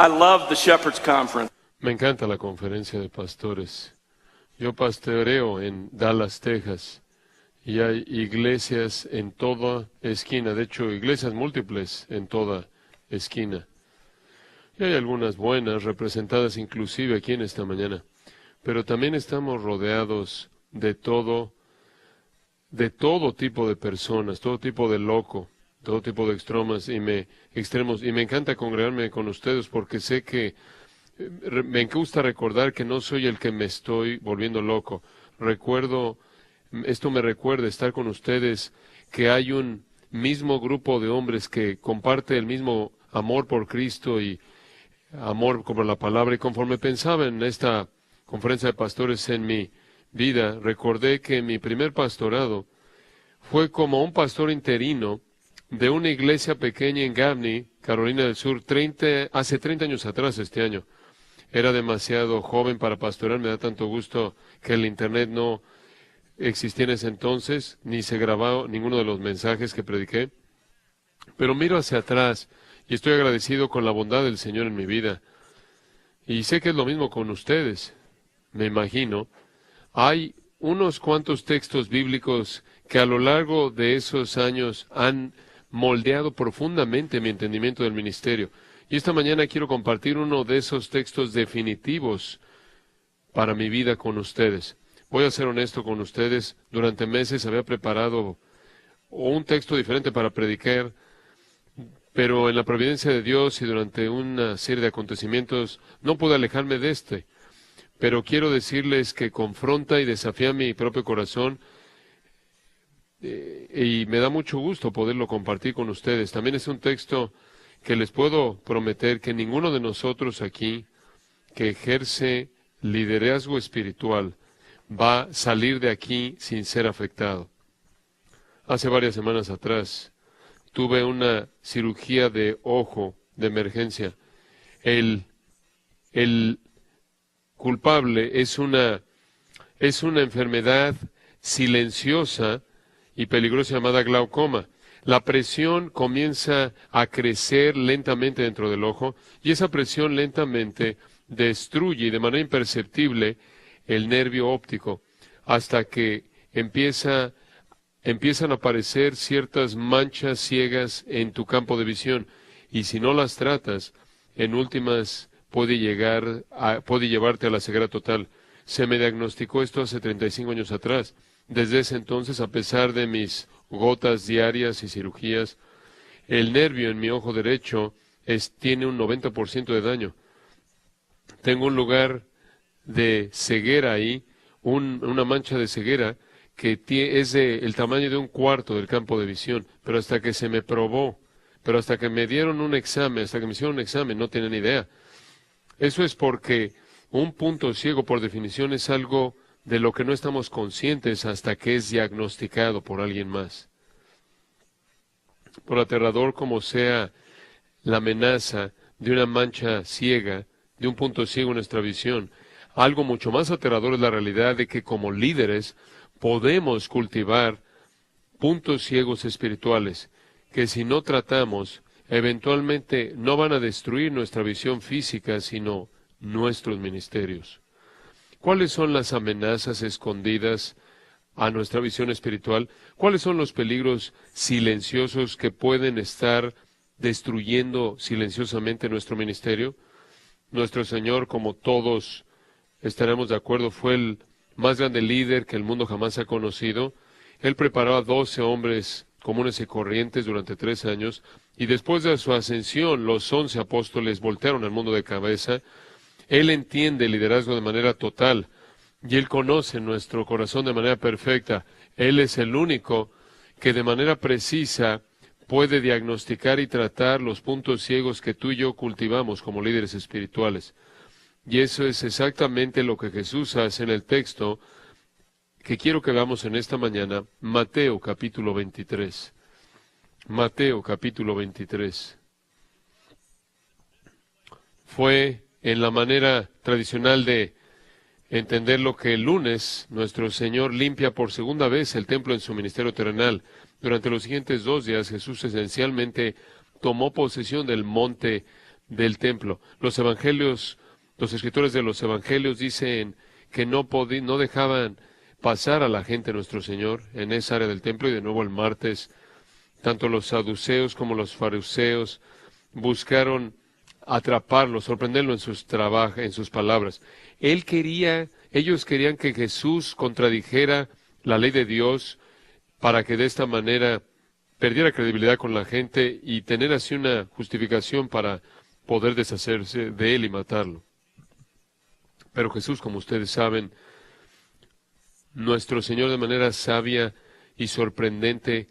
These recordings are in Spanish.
I love the Shepherd's Conference. Me encanta la conferencia de pastores. Yo pastoreo en Dallas, Texas, y hay iglesias en toda esquina, de hecho, iglesias múltiples en toda esquina. Y hay algunas buenas, representadas inclusive aquí en esta mañana. Pero también estamos rodeados de todo tipo de personas, todo tipo de loco, todo tipo de extremos. Y me encanta congregarme con ustedes porque sé que me gusta recordar que no soy el que me estoy volviendo loco. Esto me recuerda estar con ustedes, que hay un mismo grupo de hombres que comparte el mismo amor por Cristo y amor por la palabra. Y conforme pensaba en esta conferencia de pastores en mi vida, recordé que mi primer pastorado fue como un pastor interino de una iglesia pequeña en Gaffney, Carolina del Sur, hace 30 años atrás este año. Era demasiado joven para pastorear, me da tanto gusto que el Internet no existía en ese entonces, ni se grababa ninguno de los mensajes que prediqué. Pero miro hacia atrás y estoy agradecido con la bondad del Señor en mi vida. Y sé que es lo mismo con ustedes, me imagino. Hay unos cuantos textos bíblicos que a lo largo de esos años han moldeado profundamente mi entendimiento del ministerio. Y esta mañana quiero compartir uno de esos textos definitivos para mi vida con ustedes. Voy a ser honesto con ustedes, durante meses había preparado un texto diferente para predicar, pero en la providencia de Dios y durante una serie de acontecimientos no pude alejarme de este. Pero quiero decirles que confronta y desafía mi propio corazón, y me da mucho gusto poderlo compartir con ustedes. También es un texto que les puedo prometer que ninguno de nosotros aquí que ejerce liderazgo espiritual va a salir de aquí sin ser afectado. Hace varias semanas atrás tuve una cirugía de ojo de emergencia. El culpable es una enfermedad silenciosa y peligrosa llamada glaucoma. La presión comienza a crecer lentamente dentro del ojo y esa presión lentamente destruye de manera imperceptible el nervio óptico hasta que empiezan a aparecer ciertas manchas ciegas en tu campo de visión, y si no las tratas, en últimas puede llevarte a la ceguera total. Se me diagnosticó esto hace 35 años atrás. Desde ese entonces, a pesar de mis gotas diarias y cirugías, el nervio en mi ojo derecho tiene un 90% de daño. Tengo un lugar de ceguera ahí, una mancha de ceguera que es el tamaño de un cuarto del campo de visión, pero hasta que se me probó, pero hasta que me dieron un examen, hasta que me hicieron un examen, no tienen idea. Eso es porque un punto ciego, por definición, es algo de lo que no estamos conscientes hasta que es diagnosticado por alguien más. Por aterrador como sea la amenaza de una mancha ciega, de un punto ciego en nuestra visión, algo mucho más aterrador es la realidad de que como líderes podemos cultivar puntos ciegos espirituales que, si no tratamos, eventualmente no van a destruir nuestra visión física, sino nuestros ministerios. ¿Cuáles son las amenazas escondidas a nuestra visión espiritual? ¿Cuáles son los peligros silenciosos que pueden estar destruyendo silenciosamente nuestro ministerio? Nuestro Señor, como todos estaremos de acuerdo, fue el más grande líder que el mundo jamás ha conocido. Él preparó a 12 hombres comunes y corrientes durante 3 años, y después de su ascensión, los 11 apóstoles voltearon al mundo de cabeza. Él entiende el liderazgo de manera total, y Él conoce nuestro corazón de manera perfecta. Él es el único que de manera precisa puede diagnosticar y tratar los puntos ciegos que tú y yo cultivamos como líderes espirituales. Y eso es exactamente lo que Jesús hace en el texto que quiero que veamos en esta mañana, Mateo capítulo 23. Mateo capítulo 23. Fue en la manera tradicional de entender lo que el lunes nuestro Señor limpia por segunda vez el templo en su ministerio terrenal. Durante los siguientes 2 días Jesús esencialmente tomó posesión del monte del templo. Los evangelios, los escritores de los evangelios dicen que no dejaban pasar a la gente nuestro Señor en esa área del templo, y de nuevo el martes, tanto los saduceos como los fariseos buscaron atraparlo, sorprenderlo en sus palabras. Ellos querían que Jesús contradijera la ley de Dios para que de esta manera perdiera credibilidad con la gente y tener así una justificación para poder deshacerse de él y matarlo. Pero Jesús, como ustedes saben, nuestro Señor de manera sabia y sorprendente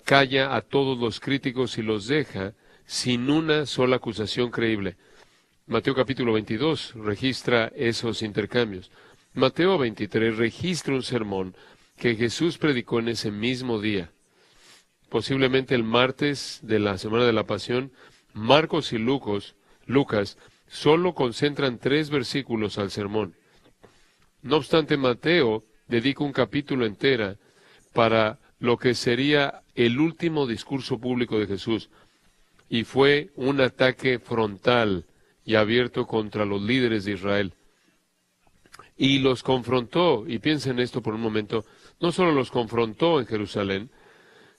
calla a todos los críticos y los deja sin una sola acusación creíble. Mateo capítulo 22 registra esos intercambios. Mateo 23 registra un sermón que Jesús predicó en ese mismo día. Posiblemente el martes de la Semana de la Pasión, Marcos y Lucas solo concentran 3 versículos al sermón. No obstante, Mateo dedica un capítulo entero para lo que sería el último discurso público de Jesús, y fue un ataque frontal y abierto contra los líderes de Israel. Y los confrontó, y piensen esto por un momento, no solo los confrontó en Jerusalén,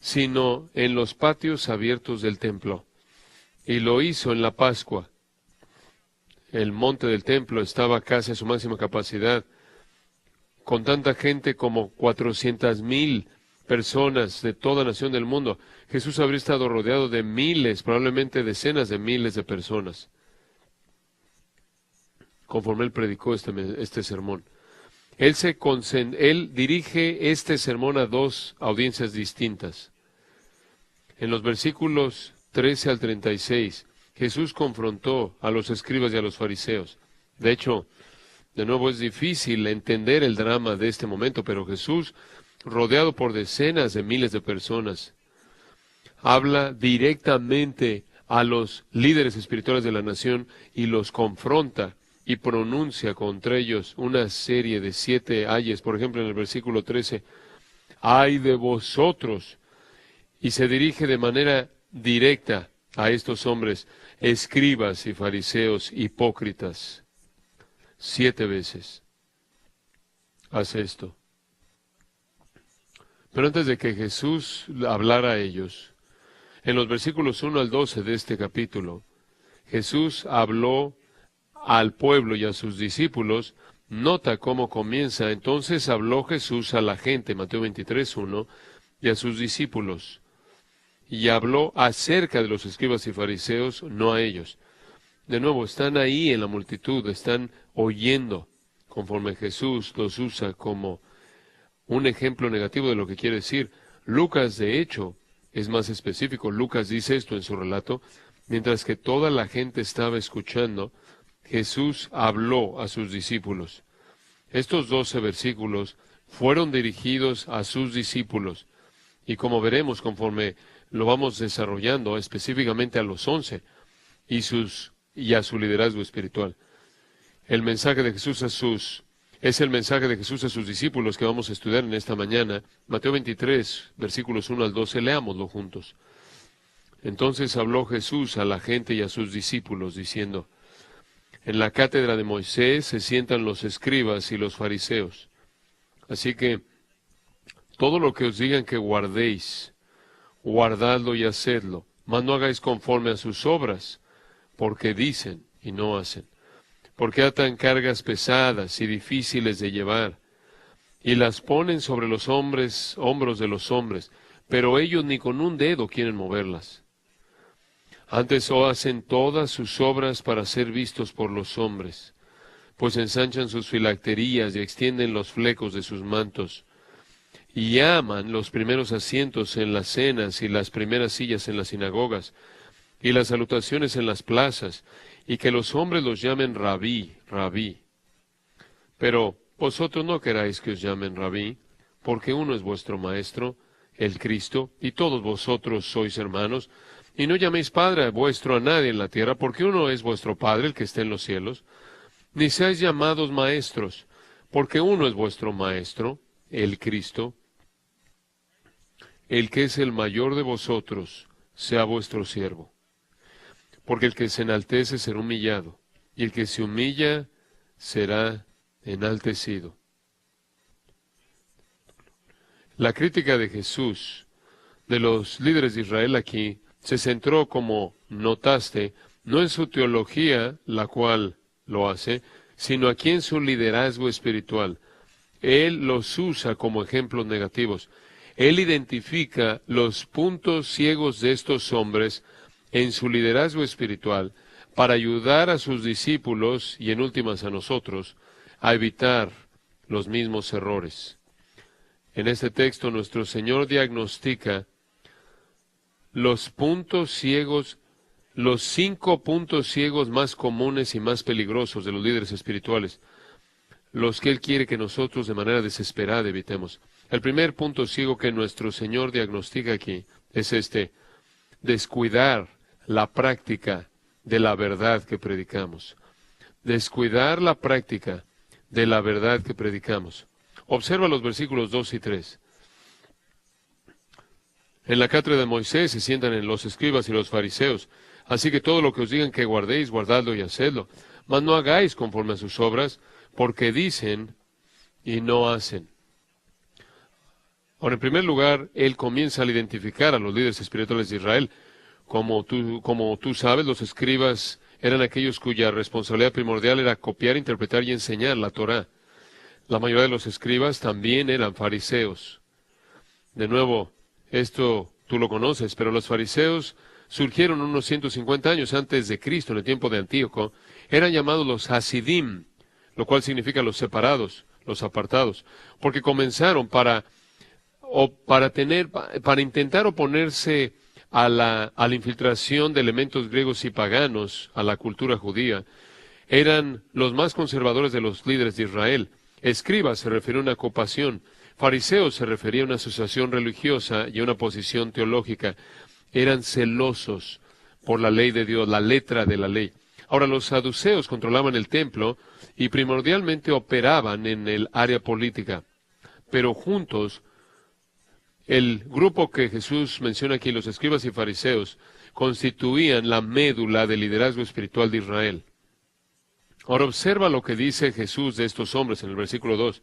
sino en los patios abiertos del templo. Y lo hizo en la Pascua. El monte del templo estaba casi a su máxima capacidad, con tanta gente como 400,000 personas de toda nación del mundo. Jesús habría estado rodeado de miles, probablemente decenas de miles de personas, conforme él predicó este sermón. Él dirige este sermón a 2 audiencias distintas. En los versículos 13 al 36, Jesús confrontó a los escribas y a los fariseos. De hecho, de nuevo es difícil entender el drama de este momento, pero Jesús, rodeado por decenas de miles de personas, habla directamente a los líderes espirituales de la nación y los confronta y pronuncia contra ellos una serie de 7 ayes. Por ejemplo, en el versículo 13, ¡ay de vosotros! Y se dirige de manera directa a estos hombres, escribas y fariseos hipócritas. 7 veces hace esto. Pero antes de que Jesús hablara a ellos, en los versículos 1 al 12 de este capítulo, Jesús habló al pueblo y a sus discípulos. Nota cómo comienza. Entonces habló Jesús a la gente, Mateo 23:1, y a sus discípulos. Y habló acerca de los escribas y fariseos, no a ellos. De nuevo, están ahí en la multitud, están oyendo, conforme Jesús los usa como un ejemplo negativo de lo que quiere decir. Lucas, de hecho, es más específico. Lucas dice esto en su relato: mientras que toda la gente estaba escuchando, Jesús habló a sus discípulos. Estos 12 versículos fueron dirigidos a sus discípulos, y como veremos conforme lo vamos desarrollando, específicamente a los 11 y a su liderazgo espiritual. El mensaje de Jesús es el mensaje de Jesús a sus discípulos que vamos a estudiar en esta mañana. Mateo 23, versículos 1 al 12, leámoslo juntos. Entonces habló Jesús a la gente y a sus discípulos, diciendo: en la cátedra de Moisés se sientan los escribas y los fariseos. Así que todo lo que os digan que guardéis, guardadlo y hacedlo, mas no hagáis conforme a sus obras, porque dicen y no hacen. Porque atan cargas pesadas y difíciles de llevar, y las ponen sobre los hombros de los hombres, pero ellos ni con un dedo quieren moverlas. Antes hacen todas sus obras para ser vistos por los hombres, pues ensanchan sus filacterías y extienden los flecos de sus mantos, y aman los primeros asientos en las cenas y las primeras sillas en las sinagogas, y las salutaciones en las plazas, y que los hombres los llamen rabí, rabí. Pero vosotros no queráis que os llamen rabí, porque uno es vuestro maestro, el Cristo, y todos vosotros sois hermanos. Y no llaméis Padre vuestro a nadie en la tierra, porque uno es vuestro Padre, el que está en los cielos. Ni seáis llamados maestros, porque uno es vuestro Maestro, el Cristo. El que es el mayor de vosotros, sea vuestro siervo. porque el que se enaltece será humillado, y el que se humilla será enaltecido. La crítica de Jesús, de los líderes de Israel aquí, se centró, como notaste, no en su teología, la cual lo hace, sino aquí en su liderazgo espiritual. Él los usa como ejemplos negativos. Él identifica los puntos ciegos de estos hombres en su liderazgo espiritual para ayudar a sus discípulos y en últimas a nosotros a evitar los mismos errores. En este texto nuestro Señor diagnostica los puntos ciegos, los 5 puntos ciegos más comunes y más peligrosos de los líderes espirituales, los que Él quiere que nosotros de manera desesperada evitemos. El primer punto ciego que nuestro Señor diagnostica aquí es descuidar la práctica de la verdad que predicamos. Descuidar la práctica de la verdad que predicamos. Observa los versículos 2 y 3. En la cátedra de Moisés se sientan en los escribas y los fariseos. Así que todo lo que os digan que guardéis, guardadlo y hacedlo. Mas no hagáis conforme a sus obras, porque dicen y no hacen. Ahora, en primer lugar, él comienza al identificar a los líderes espirituales de Israel. Como tú sabes, los escribas eran aquellos cuya responsabilidad primordial era copiar, interpretar y enseñar la Torá. La mayoría de los escribas también eran fariseos. De nuevo, esto tú lo conoces, pero los fariseos surgieron unos 150 años antes de Cristo, en el tiempo de Antíoco. Eran llamados los Hasidim, lo cual significa los separados, los apartados, porque comenzaron para intentar oponerse a la infiltración de elementos griegos y paganos a la cultura judía. Eran los más conservadores de los líderes de Israel. Escribas se refería a una ocupación. Fariseos se refería a una asociación religiosa y a una posición teológica. Eran celosos por la ley de Dios, la letra de la ley. Ahora, los saduceos controlaban el templo y primordialmente operaban en el área política. Pero juntos, el grupo que Jesús menciona aquí, los escribas y fariseos, constituían la médula del liderazgo espiritual de Israel. Ahora observa lo que dice Jesús de estos hombres en el versículo 2.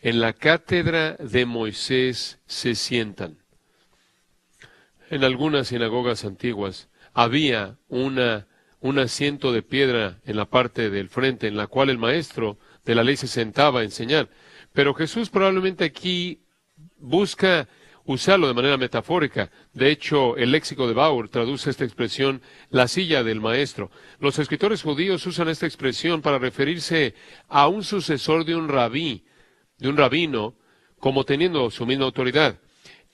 En la cátedra de Moisés se sientan. En algunas sinagogas antiguas había un asiento de piedra en la parte del frente en la cual el maestro de la ley se sentaba a enseñar. Pero Jesús probablemente aquí busca usarlo de manera metafórica. De hecho, el léxico de Bauer traduce esta expresión, la silla del maestro. Los escritores judíos usan esta expresión para referirse a un sucesor de un rabino, como teniendo su misma autoridad.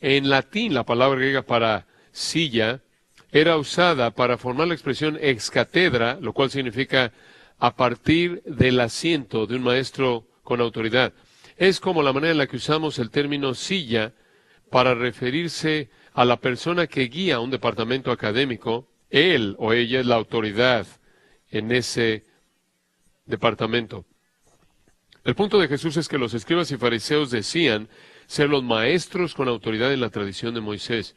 En latín, la palabra griega para silla era usada para formar la expresión ex cátedra, lo cual significa a partir del asiento de un maestro con autoridad. Es como la manera en la que usamos el término silla para referirse a la persona que guía un departamento académico. Él o ella es la autoridad en ese departamento. El punto de Jesús es que los escribas y fariseos decían ser los maestros con autoridad en la tradición de Moisés.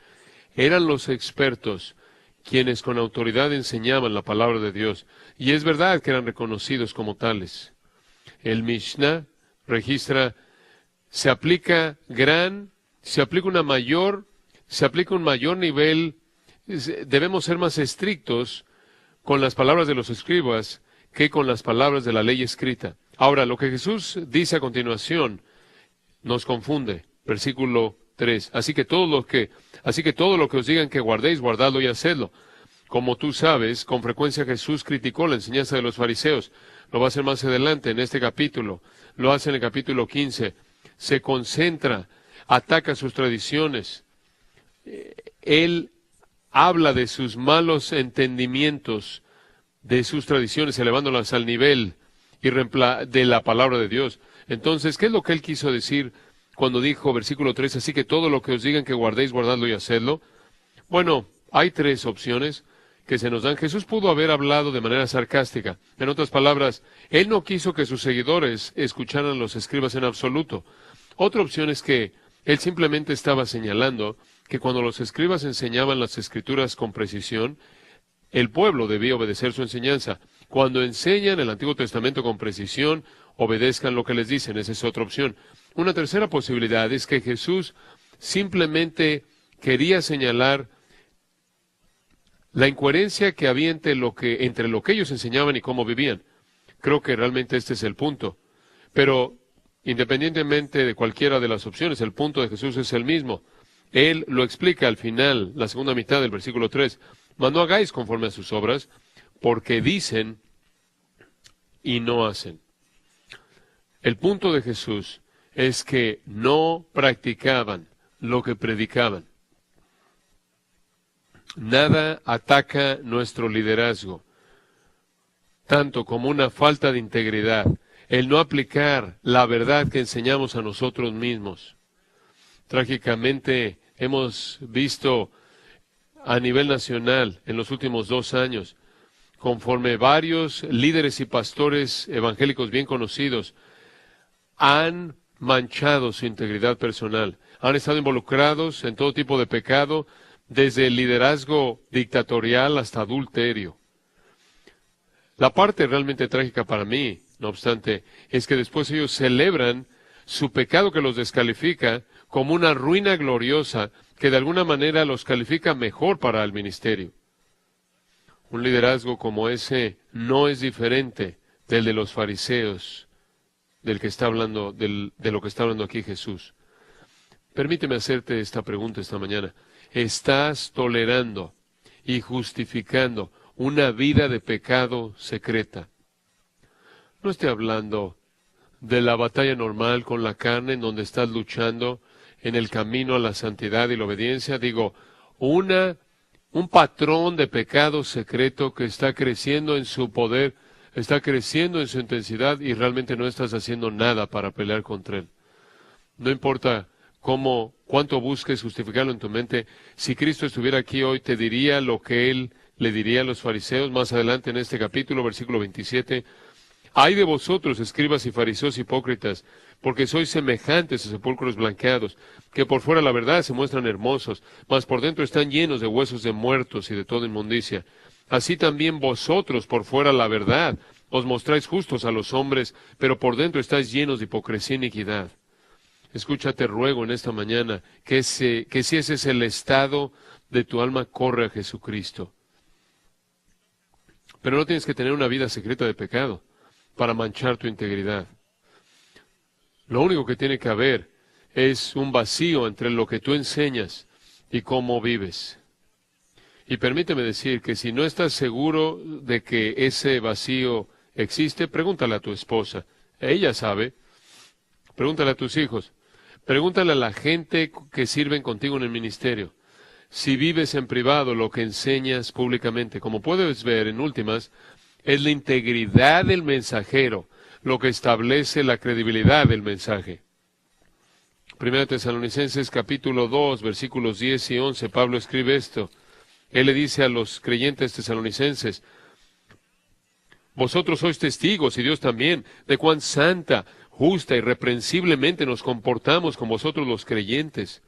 Eran los expertos quienes con autoridad enseñaban la palabra de Dios. Y es verdad que eran reconocidos como tales. El Mishnah registra, se aplica un mayor nivel, debemos ser más estrictos con las palabras de los escribas que con las palabras de la ley escrita. Ahora, lo que Jesús dice a continuación nos confunde. Versículo 3. Así que todo lo que os digan que guardéis, guardadlo y hacedlo. Como tú sabes, con frecuencia Jesús criticó la enseñanza de los fariseos. Lo va a hacer más adelante en este capítulo. Lo hace en el capítulo 15. Se concentra, ataca sus tradiciones. Él habla de sus malos entendimientos de sus tradiciones, elevándolas al nivel de la palabra de Dios. Entonces, ¿qué es lo que él quiso decir cuando dijo, versículo 3, así que todo lo que os digan que guardéis, guardadlo y hacedlo? Bueno, hay 3 opciones que se nos dan. Jesús pudo haber hablado de manera sarcástica. En otras palabras, él no quiso que sus seguidores escucharan a los escribas en absoluto. Otra opción es que él simplemente estaba señalando que cuando los escribas enseñaban las escrituras con precisión, el pueblo debía obedecer su enseñanza. Cuando enseñan el Antiguo Testamento con precisión, obedezcan lo que les dicen. Esa es otra opción. Una tercera posibilidad es que Jesús simplemente quería señalar la incoherencia que había entre lo que ellos enseñaban y cómo vivían. Creo que realmente este es el punto. Pero, independientemente de cualquiera de las opciones, el punto de Jesús es el mismo. Él lo explica al final, la segunda mitad del versículo 3. Mas no hagáis conforme a sus obras, porque dicen y no hacen. El punto de Jesús es que no practicaban lo que predicaban. Nada ataca nuestro liderazgo, tanto como una falta de integridad, el no aplicar la verdad que enseñamos a nosotros mismos. Trágicamente hemos visto a nivel nacional en los últimos 2 años, conforme varios líderes y pastores evangélicos bien conocidos han manchado su integridad personal, han estado involucrados en todo tipo de pecado, desde el liderazgo dictatorial hasta adulterio. La parte realmente trágica para mí, no obstante, es que después ellos celebran su pecado que los descalifica como una ruina gloriosa que de alguna manera los califica mejor para el ministerio. Un liderazgo como ese no es diferente del de los fariseos, del que está hablando, de lo que está hablando aquí Jesús. Permíteme hacerte esta pregunta esta mañana. ¿Estás tolerando y justificando una vida de pecado secreta? No estoy hablando de la batalla normal con la carne en donde estás luchando en el camino a la santidad y la obediencia. Digo, un patrón de pecado secreto que está creciendo en su poder, está creciendo en su intensidad y realmente no estás haciendo nada para pelear contra él. No importa cuánto busques justificarlo en tu mente, si Cristo estuviera aquí hoy, te diría lo que Él le diría a los fariseos más adelante en este capítulo, versículo 27. Ay de vosotros, escribas y fariseos hipócritas, porque sois semejantes a sepulcros blanqueados, que por fuera la verdad se muestran hermosos, mas por dentro están llenos de huesos de muertos y de toda inmundicia. Así también vosotros por fuera la verdad os mostráis justos a los hombres, pero por dentro estáis llenos de hipocresía e iniquidad. Escúchate, ruego en esta mañana que si ese es el estado de tu alma, corre a Jesucristo. Pero no tienes que tener una vida secreta de pecado para manchar tu integridad. Lo único que tiene que haber es un vacío entre lo que tú enseñas y cómo vives. Y permíteme decir que si no estás seguro de que ese vacío existe, pregúntale a tu esposa. Ella sabe. Pregúntale a tus hijos. Pregúntale a la gente que sirven contigo en el ministerio. Si vives en privado lo que enseñas públicamente, como puedes ver en últimas, es la integridad del mensajero lo que establece la credibilidad del mensaje. 1 Tesalonicenses capítulo 2, versículos 10 y 11, Pablo escribe esto. Él le dice a los creyentes tesalonicenses, vosotros sois testigos, y Dios también, de cuán santa, justa, irreprensiblemente nos comportamos con vosotros los creyentes.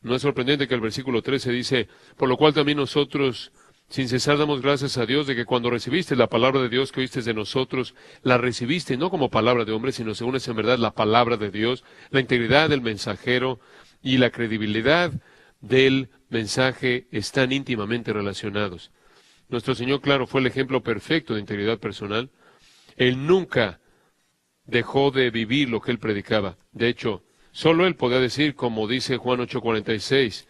No es sorprendente que el versículo 13 dice, por lo cual también nosotros, sin cesar, damos gracias a Dios de que cuando recibiste la palabra de Dios que oíste de nosotros, la recibiste no como palabra de hombre, sino según es en verdad la palabra de Dios, la integridad del mensajero y la credibilidad del mensaje están íntimamente relacionados. Nuestro Señor, claro, fue el ejemplo perfecto de integridad personal. Él nunca dejó de vivir lo que Él predicaba. De hecho, solo Él podía decir, como dice Juan 8:46,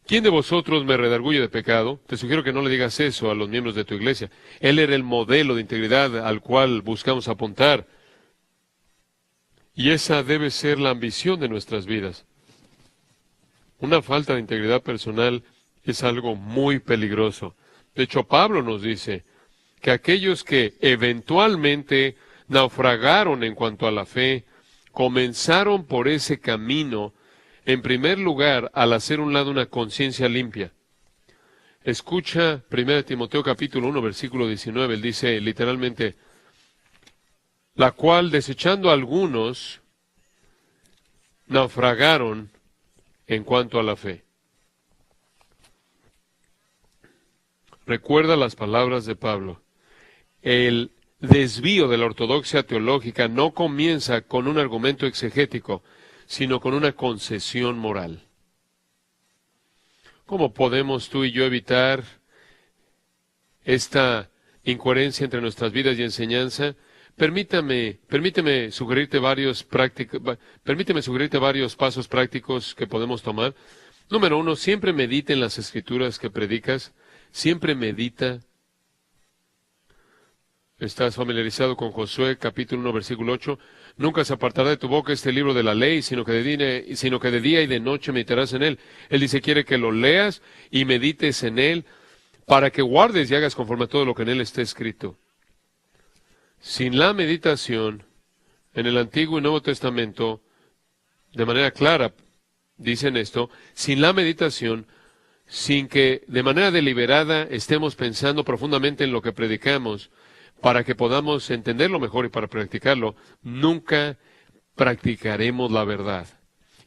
¿quién de vosotros me redarguye de pecado? Te sugiero que no le digas eso a los miembros de tu iglesia. Él era el modelo de integridad al cual buscamos apuntar. Y esa debe ser la ambición de nuestras vidas. Una falta de integridad personal es algo muy peligroso. De hecho, Pablo nos dice que aquellos que eventualmente naufragaron en cuanto a la fe, comenzaron por ese camino, en primer lugar, al hacer un lado una conciencia limpia. Escucha 1 Timoteo capítulo 1, versículo 19, él dice literalmente, la cual, desechando algunos, naufragaron en cuanto a la fe. Recuerda las palabras de Pablo. El desvío de la ortodoxia teológica no comienza con un argumento exegético, sino con una concesión moral. ¿Cómo podemos tú y yo evitar esta incoherencia entre nuestras vidas y enseñanza? Permíteme sugerirte varios pasos prácticos que podemos tomar. Número 1, siempre medita en las escrituras que predicas. Siempre medita. Estás familiarizado con Josué, capítulo 1, versículo 8. Nunca se apartará de tu boca este libro de la ley, sino que de día y de noche meditarás en él. Él dice, quiere que lo leas y medites en él, para que guardes y hagas conforme a todo lo que en él está escrito. Sin la meditación, en el Antiguo y Nuevo Testamento, de manera clara, dicen esto, sin la meditación, sin que de manera deliberada estemos pensando profundamente en lo que predicamos, para que podamos entenderlo mejor y para practicarlo, nunca practicaremos la verdad.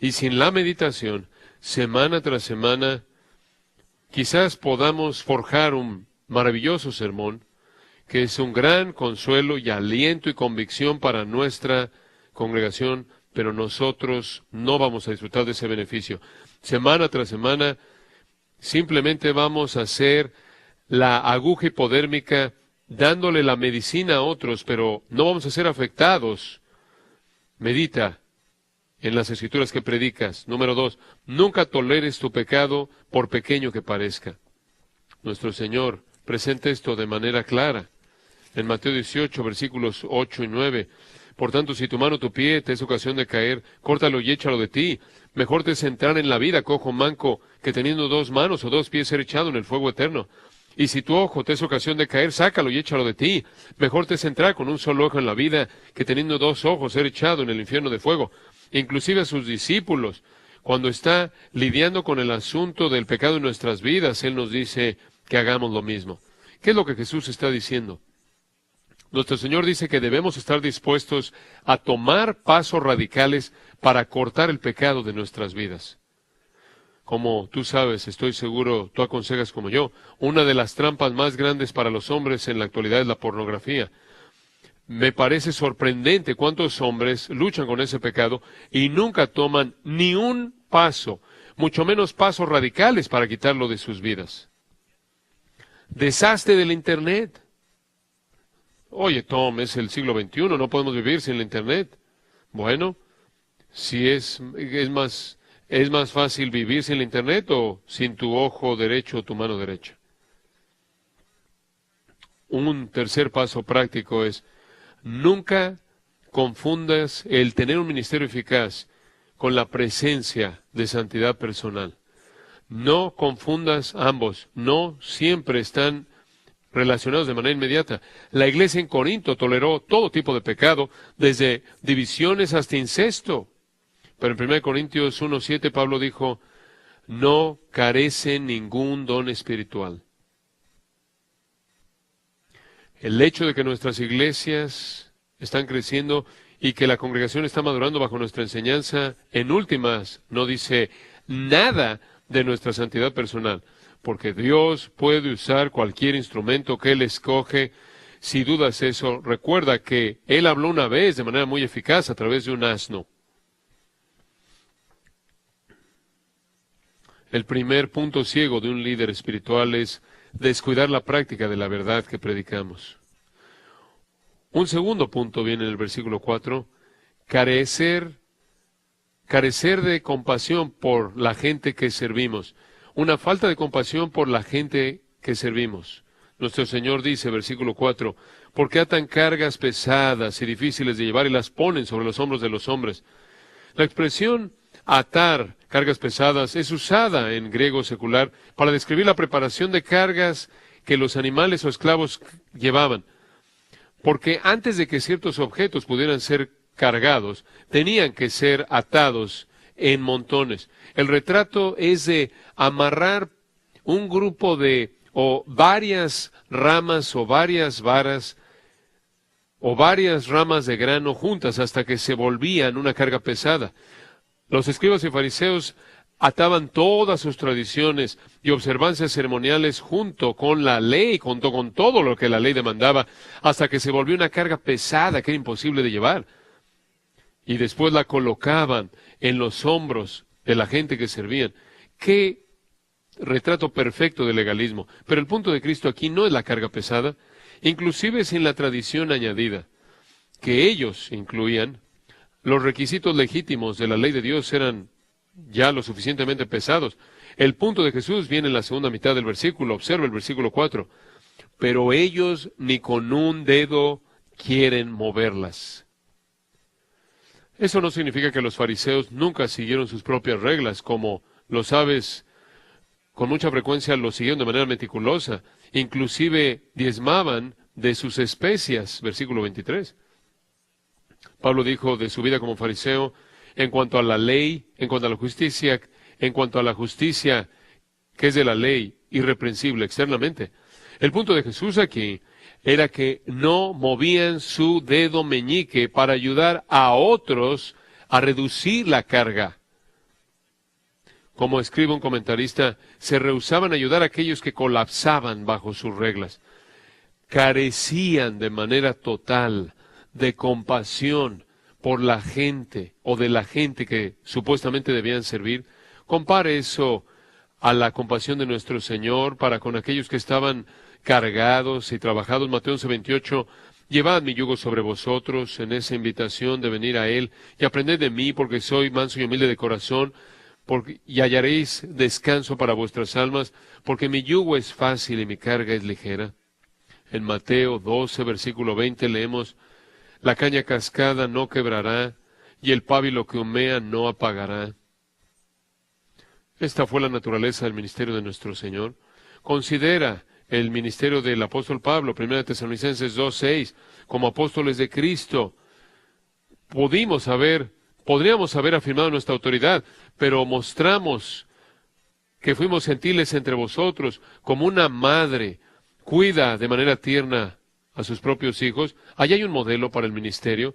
Y sin la meditación, semana tras semana, quizás podamos forjar un maravilloso sermón, que es un gran consuelo y aliento y convicción para nuestra congregación, pero nosotros no vamos a disfrutar de ese beneficio. Semana tras semana, simplemente vamos a hacer la aguja hipodérmica dándole la medicina a otros, pero no vamos a ser afectados. Medita en las escrituras que predicas. Número 2, nunca toleres tu pecado por pequeño que parezca. Nuestro Señor presenta esto de manera clara. En Mateo 18, versículos 8 y 9. Por tanto, si tu mano o tu pie te es ocasión de caer, córtalo y échalo de ti. Mejor te es entrar en la vida, cojo manco, que teniendo 2 manos o 2 pies ser echado en el fuego eterno. Y si tu ojo te es ocasión de caer, sácalo y échalo de ti. Mejor te es entrar con un solo ojo en la vida, que teniendo 2 ojos ser echado en el infierno de fuego. Inclusive a sus discípulos, cuando está lidiando con el asunto del pecado en nuestras vidas, Él nos dice que hagamos lo mismo. ¿Qué es lo que Jesús está diciendo? Nuestro Señor dice que debemos estar dispuestos a tomar pasos radicales para cortar el pecado de nuestras vidas. Como tú sabes, estoy seguro, tú aconsejas como yo, una de las trampas más grandes para los hombres en la actualidad es la pornografía. Me parece sorprendente cuántos hombres luchan con ese pecado y nunca toman ni un paso, mucho menos pasos radicales para quitarlo de sus vidas. Deshazte del Internet. Oye, Tom, es el siglo XXI, no podemos vivir sin el Internet. Bueno, si es más fácil vivir sin el Internet o sin tu ojo derecho o tu mano derecha. Un tercer paso práctico es, nunca confundas el tener un ministerio eficaz con la presencia de santidad personal. No confundas ambos, no siempre están relacionados de manera inmediata. La iglesia en Corinto toleró todo tipo de pecado, desde divisiones hasta incesto. Pero en 1 Corintios 1:7 Pablo dijo, no carece ningún don espiritual. El hecho de que nuestras iglesias están creciendo y que la congregación está madurando bajo nuestra enseñanza, en últimas, no dice nada de nuestra santidad personal, porque Dios puede usar cualquier instrumento que Él escoge. Si dudas eso, recuerda que Él habló una vez de manera muy eficaz a través de un asno. El primer punto ciego de un líder espiritual es descuidar la práctica de la verdad que predicamos. Un segundo punto viene en el versículo 4, carecer de compasión por la gente que servimos. Una falta de compasión por la gente que servimos. Nuestro Señor dice, versículo 4, ¿por qué atan cargas pesadas y difíciles de llevar y las ponen sobre los hombros de los hombres? La expresión atar cargas pesadas es usada en griego secular para describir la preparación de cargas que los animales o esclavos llevaban. Porque antes de que ciertos objetos pudieran ser cargados, tenían que ser atados en montones. El retrato es de amarrar un grupo o varias ramas o varias varas o varias ramas de grano juntas hasta que se volvían una carga pesada. Los escribas y fariseos ataban todas sus tradiciones y observancias ceremoniales junto con la ley, junto con todo lo que la ley demandaba, hasta que se volvió una carga pesada que era imposible de llevar. Y después la colocaban en los hombros de la gente que servían. ¡Qué retrato perfecto del legalismo! Pero el punto de Cristo aquí no es la carga pesada, inclusive sin la tradición añadida, que ellos incluían. Los requisitos legítimos de la ley de Dios eran ya lo suficientemente pesados. El punto de Jesús viene en la segunda mitad del versículo. Observa el versículo 4. Pero ellos ni con un dedo quieren moverlas. Eso no significa que los fariseos nunca siguieron sus propias reglas, como los sabes, con mucha frecuencia lo siguieron de manera meticulosa. Inclusive diezmaban de sus especias, versículo 23. Pablo dijo de su vida como fariseo, en cuanto a la ley, en cuanto a la justicia que es de la ley, irreprensible externamente. El punto de Jesús aquí era que no movían su dedo meñique para ayudar a otros a reducir la carga. Como escribe un comentarista, se rehusaban a ayudar a aquellos que colapsaban bajo sus reglas. Carecían de manera total de compasión por la gente o de la gente que supuestamente debían servir. Compare eso a la compasión de nuestro Señor para con aquellos que estaban cargados y trabajados. Mateo 11:28, llevad mi yugo sobre vosotros, en esa invitación de venir a Él, y aprended de mí, porque soy manso y humilde de corazón, y hallaréis descanso para vuestras almas, porque mi yugo es fácil y mi carga es ligera. En Mateo 12, versículo 20 leemos, la caña cascada no quebrará, y el pábilo que humea no apagará. Esta fue la naturaleza del ministerio de nuestro Señor. Considera el ministerio del apóstol Pablo, 1 Tesalonicenses 2:6, como apóstoles de Cristo. Podríamos haber afirmado nuestra autoridad, pero mostramos que fuimos gentiles entre vosotros, como una madre cuida de manera tierna a sus propios hijos. Allá hay un modelo para el ministerio.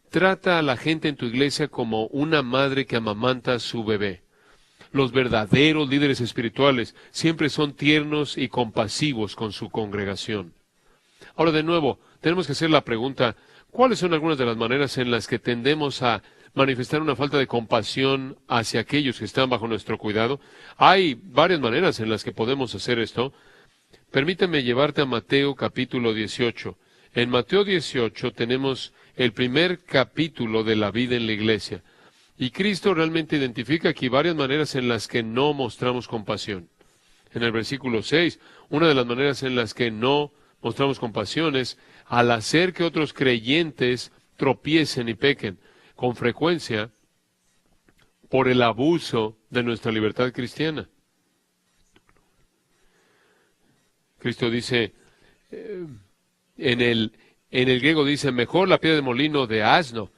Trata a la gente en tu iglesia como una madre que amamanta a su bebé. Los verdaderos líderes espirituales siempre son tiernos y compasivos con su congregación. Ahora, de nuevo, tenemos que hacer la pregunta, ¿cuáles son algunas de las maneras en las que tendemos a manifestar una falta de compasión hacia aquellos que están bajo nuestro cuidado? Hay varias maneras en las que podemos hacer esto. Permíteme llevarte a Mateo capítulo 18. En Mateo 18 tenemos el primer capítulo de la vida en la iglesia. Y Cristo realmente identifica aquí varias maneras en las que no mostramos compasión. En el versículo 6, una de las maneras en las que no mostramos compasión es al hacer que otros creyentes tropiecen y pequen, con frecuencia por el abuso de nuestra libertad cristiana. Cristo dice, en el griego dice, mejor la piedra de molino de asno.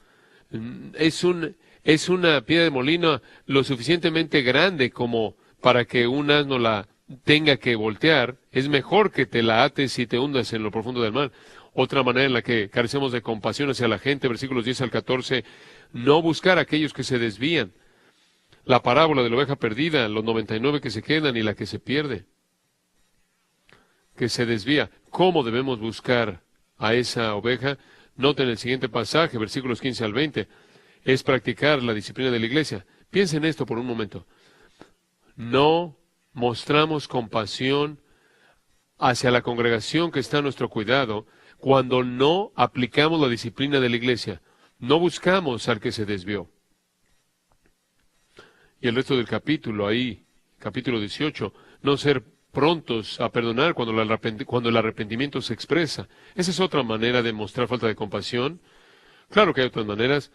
Es una piedra de molino lo suficientemente grande como para que un asno la tenga que voltear. Es mejor que te la ates y te hundas en lo profundo del mar. Otra manera en la que carecemos de compasión hacia la gente, versículos 10 al 14, no buscar a aquellos que se desvían. La parábola de la oveja perdida, los 99 que se quedan y la que se pierde, que se desvía. ¿Cómo debemos buscar a esa oveja? Noten el siguiente pasaje, versículos 15 al 20. Es practicar la disciplina de la iglesia. Piensen en esto por un momento. No mostramos compasión hacia la congregación que está a nuestro cuidado cuando no aplicamos la disciplina de la iglesia. No buscamos al que se desvió. Y el resto del capítulo, ahí, capítulo 18, no ser prontos a perdonar cuando el arrepentimiento se expresa. Esa es otra manera de mostrar falta de compasión. Claro que hay otras maneras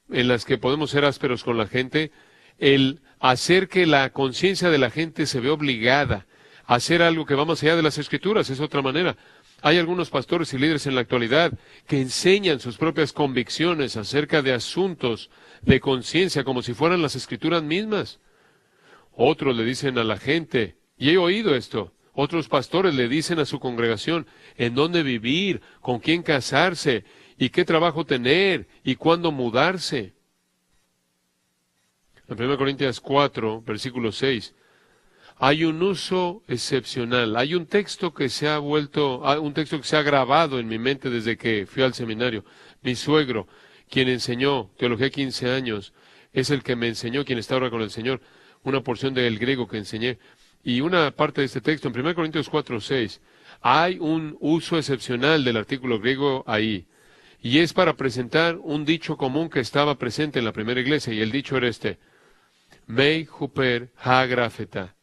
en las que podemos ser ásperos con la gente. El hacer que la conciencia de la gente se vea obligada a hacer algo que va más allá de las Escrituras es otra manera. Hay algunos pastores y líderes en la actualidad que enseñan sus propias convicciones acerca de asuntos de conciencia como si fueran las Escrituras mismas. Otros le dicen a la gente, y he oído esto, otros pastores le dicen a su congregación en dónde vivir, con quién casarse, y qué trabajo tener, y cuándo mudarse. En 1 Corintios 4, versículo 6, hay un uso excepcional. Hay un texto que se ha un texto que se ha grabado en mi mente desde que fui al seminario. Mi suegro, quien enseñó teología 15 años, es el que me enseñó, quien está ahora con el Señor, una porción del griego que enseñé. Y una parte de este texto, en 1 Corintios 4, 6, hay un uso excepcional del artículo griego ahí. Y es para presentar un dicho común que estaba presente en la primera iglesia, y el dicho era este: Mei huper ha grafeta.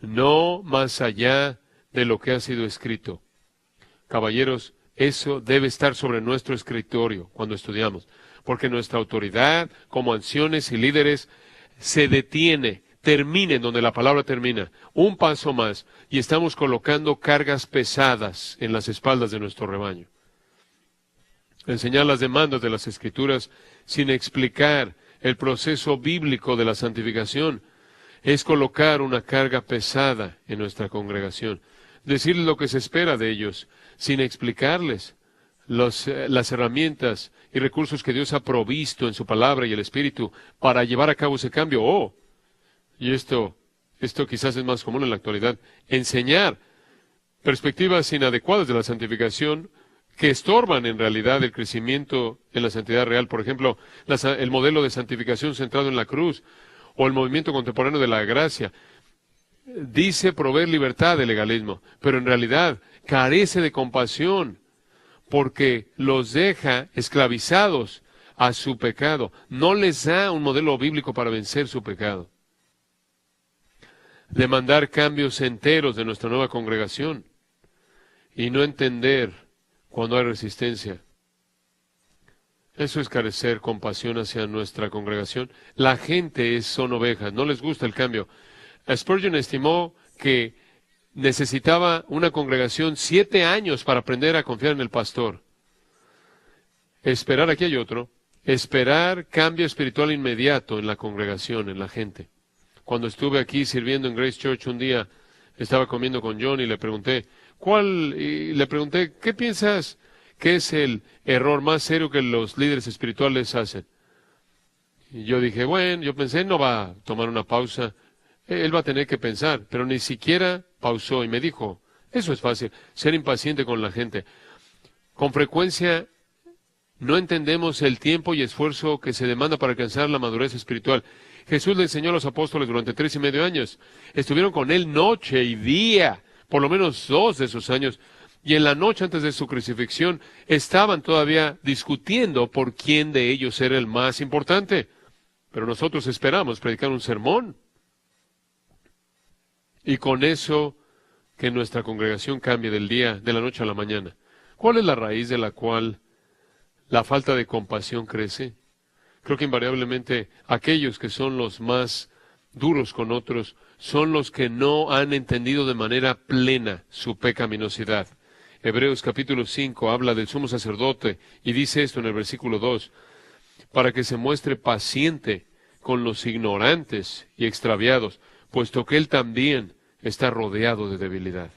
No más allá de lo que ha sido escrito. Caballeros, eso debe estar sobre nuestro escritorio cuando estudiamos, porque nuestra autoridad como ancianos y líderes se detiene, termina en donde la palabra termina, un paso más, y estamos colocando cargas pesadas en las espaldas de nuestro rebaño. Enseñar las demandas de las Escrituras sin explicar el proceso bíblico de la santificación es colocar una carga pesada en nuestra congregación. Decirles lo que se espera de ellos, sin explicarles las herramientas y recursos que Dios ha provisto en su palabra y el Espíritu para llevar a cabo ese cambio. Y esto quizás es más común en la actualidad, enseñar perspectivas inadecuadas de la santificación que estorban en realidad el crecimiento en la santidad real. Por ejemplo, el modelo de santificación centrado en la cruz, o el movimiento contemporáneo de la gracia, dice proveer libertad del legalismo, pero en realidad carece de compasión, porque los deja esclavizados a su pecado. No les da un modelo bíblico para vencer su pecado. Demandar cambios enteros de nuestra nueva congregación y no entender cuando hay resistencia. Eso es carecer compasión hacia nuestra congregación. La gente son ovejas, no les gusta el cambio. Spurgeon estimó que necesitaba una congregación 7 años para aprender a confiar en el pastor. Aquí hay otro. Esperar cambio espiritual inmediato en la congregación, en la gente. Cuando estuve aquí sirviendo en Grace Church un día, estaba comiendo con John y le pregunté, ¿qué piensas que es el error más serio que los líderes espirituales hacen? Y yo dije, yo pensé, no va a tomar una pausa, él va a tener que pensar, pero ni siquiera pausó y me dijo, eso es fácil, ser impaciente con la gente. Con frecuencia no entendemos el tiempo y esfuerzo que se demanda para alcanzar la madurez espiritual. Jesús le enseñó a los apóstoles durante 3.5 años. Estuvieron con él noche y día, por lo menos 2 de esos años. Y en la noche antes de su crucifixión estaban todavía discutiendo por quién de ellos era el más importante. Pero nosotros esperamos predicar un sermón. Y con eso que nuestra congregación cambie de la noche a la mañana. ¿Cuál es la raíz de la cual la falta de compasión crece? Creo que invariablemente aquellos que son los más duros con otros son los que no han entendido de manera plena su pecaminosidad. Hebreos capítulo 5 habla del sumo sacerdote y dice esto en el versículo 2, para que se muestre paciente con los ignorantes y extraviados, puesto que él también está rodeado de debilidad.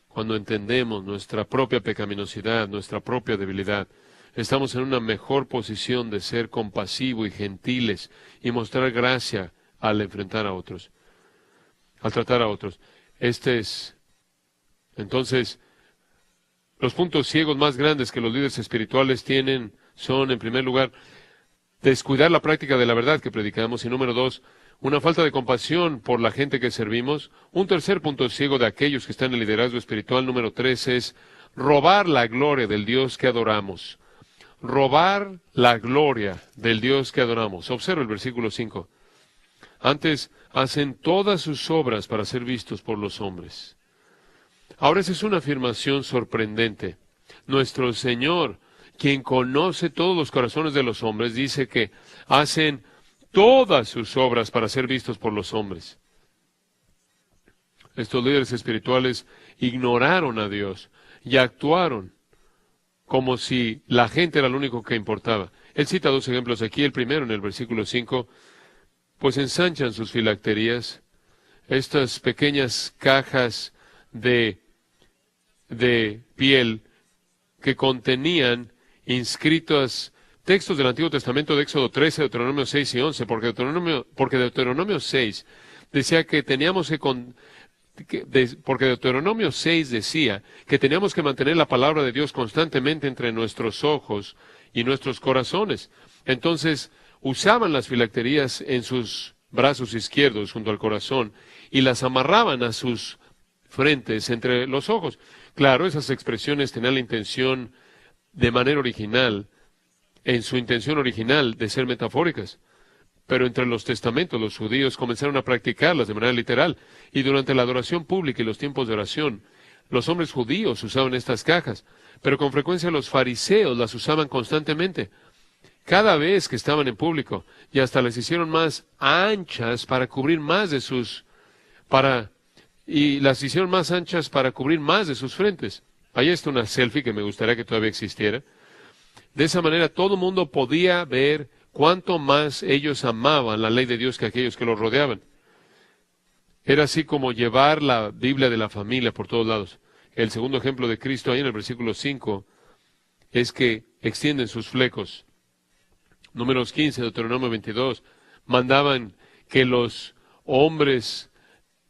Cuando entendemos nuestra propia pecaminosidad, nuestra propia debilidad, estamos en una mejor posición de ser compasivos y gentiles y mostrar gracia al enfrentar a otros, al tratar a otros. Entonces, los puntos ciegos más grandes que los líderes espirituales tienen son, en primer lugar, descuidar la práctica de la verdad que predicamos, y número 2, una falta de compasión por la gente que servimos. Un tercer punto ciego de aquellos que están en el liderazgo espiritual, número 3, es robar la gloria del Dios que adoramos. Robar la gloria del Dios que adoramos. Observa el versículo 5. Antes hacen todas sus obras para ser vistos por los hombres. Ahora esa es una afirmación sorprendente. Nuestro Señor, quien conoce todos los corazones de los hombres, dice que hacen todas sus obras para ser vistos por los hombres. Estos líderes espirituales ignoraron a Dios y actuaron como si la gente era lo único que importaba. Él cita 2 ejemplos aquí. El primero en el versículo 5, pues ensanchan sus filacterías, estas pequeñas cajas de piel que contenían inscritas textos del Antiguo Testamento de Éxodo 13, Deuteronomio 6 y 11, porque Deuteronomio 6 decía que teníamos porque Deuteronomio 6 decía que teníamos que mantener la palabra de Dios constantemente entre nuestros ojos y nuestros corazones. Entonces, usaban las filacterías en sus brazos izquierdos junto al corazón y las amarraban a sus frentes entre los ojos. Claro, esas expresiones tenían la intención de manera original, en su intención original de ser metafóricas. Pero entre los testamentos los judíos comenzaron a practicarlas de manera literal, y durante la adoración pública y los tiempos de oración, los hombres judíos usaban estas cajas, pero con frecuencia los fariseos las usaban constantemente, cada vez que estaban en público, y hasta les hicieron más anchas para cubrir más de sus, y las hicieron más anchas para cubrir más de sus frentes. Ahí está una selfie que me gustaría que todavía existiera. De esa manera todo el mundo podía ver cuánto más ellos amaban la ley de Dios que aquellos que los rodeaban. Era así como llevar la Biblia de la familia por todos lados. El segundo ejemplo de Cristo ahí en el versículo 5 es que extienden sus flecos. Números 15, Deuteronomio 22, mandaban que los hombres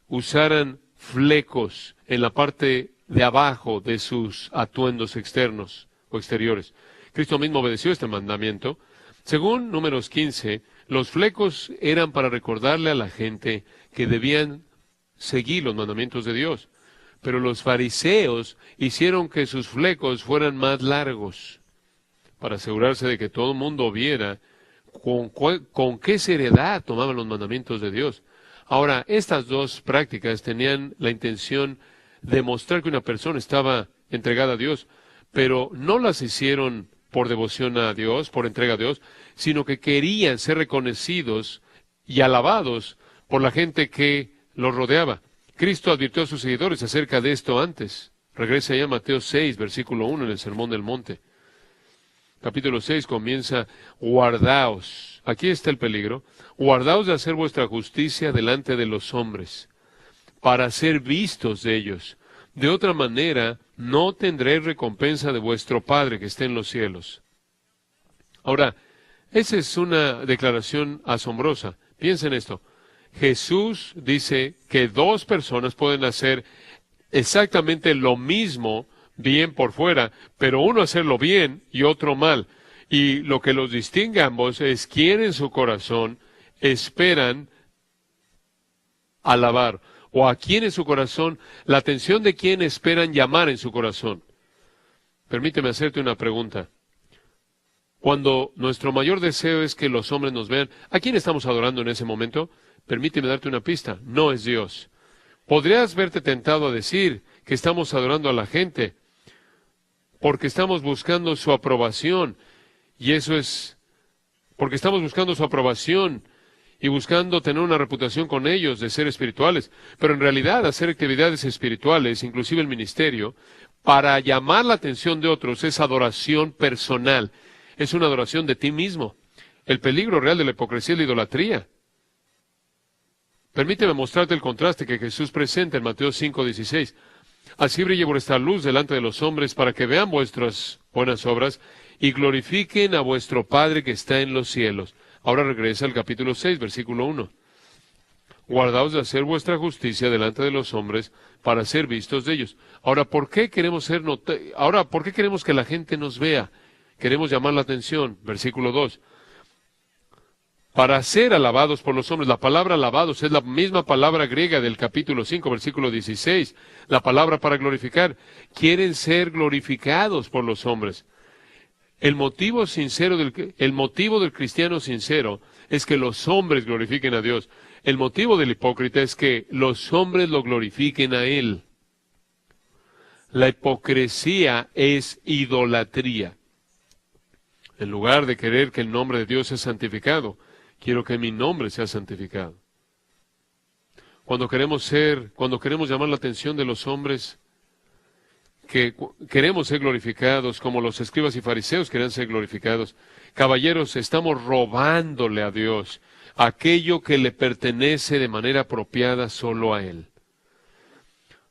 usaran flecos en la parte de abajo de sus atuendos externos o exteriores. Cristo mismo obedeció este mandamiento. Según Números 15, los flecos eran para recordarle a la gente que debían seguir los mandamientos de Dios. Pero los fariseos hicieron que sus flecos fueran más largos, para asegurarse de que todo el mundo viera con qué seriedad tomaban los mandamientos de Dios. Ahora, estas dos prácticas tenían la intención de mostrar que una persona estaba entregada a Dios, pero no las hicieron por devoción a Dios, por entrega a Dios, sino que querían ser reconocidos y alabados por la gente que los rodeaba. Cristo advirtió a sus seguidores acerca de esto antes. Regresa ya a Mateo 6, versículo 1, en el Sermón del Monte. Capítulo 6 comienza: guardaos. Aquí está el peligro. Guardaos de hacer vuestra justicia delante de los hombres, para ser vistos de ellos. De otra manera, no tendréis recompensa de vuestro Padre que está en los cielos. Ahora, esa es una declaración asombrosa. Piensen esto. Jesús dice que dos personas pueden hacer exactamente lo mismo bien por fuera, pero uno hacerlo bien y otro mal. Y lo que los distingue a ambos es quién en su corazón esperan alabar, o a quién en su corazón, la atención de quién esperan llamar en su corazón. Permíteme hacerte una pregunta. Cuando nuestro mayor deseo es que los hombres nos vean, ¿a quién estamos adorando en ese momento? Permíteme darte una pista: no es Dios. Podrías verte tentado a decir que estamos adorando a la gente porque estamos buscando su aprobación, y eso es porque estamos buscando su aprobación y buscando tener una reputación con ellos de ser espirituales, pero en realidad hacer actividades espirituales, inclusive el ministerio, para llamar la atención de otros, es adoración personal, es una adoración de ti mismo. El peligro real de la hipocresía es la idolatría. Permíteme mostrarte el contraste que Jesús presenta en Mateo 5:16. Así brille vuestra luz delante de los hombres, para que vean vuestras buenas obras y glorifiquen a vuestro Padre que está en los cielos. Ahora regresa al capítulo 6, versículo 1. Guardaos de hacer vuestra justicia delante de los hombres, para ser vistos de ellos. Ahora, ¿por qué queremos ¿por qué queremos que la gente nos vea? Queremos llamar la atención. Versículo 2. Para ser alabados por los hombres. La palabra alabados es la misma palabra griega del capítulo 5, versículo 16. La palabra para glorificar. Quieren ser glorificados por los hombres. El motivo del cristiano sincero es que los hombres glorifiquen a Dios. El motivo del hipócrita es que los hombres lo glorifiquen a Él. La hipocresía es idolatría. En lugar de querer que el nombre de Dios sea santificado, quiero que mi nombre sea santificado. Cuando queremos llamar la atención de los hombres, que queremos ser glorificados, como los escribas y fariseos querían ser glorificados. Caballeros, estamos robándole a Dios aquello que le pertenece de manera apropiada solo a Él.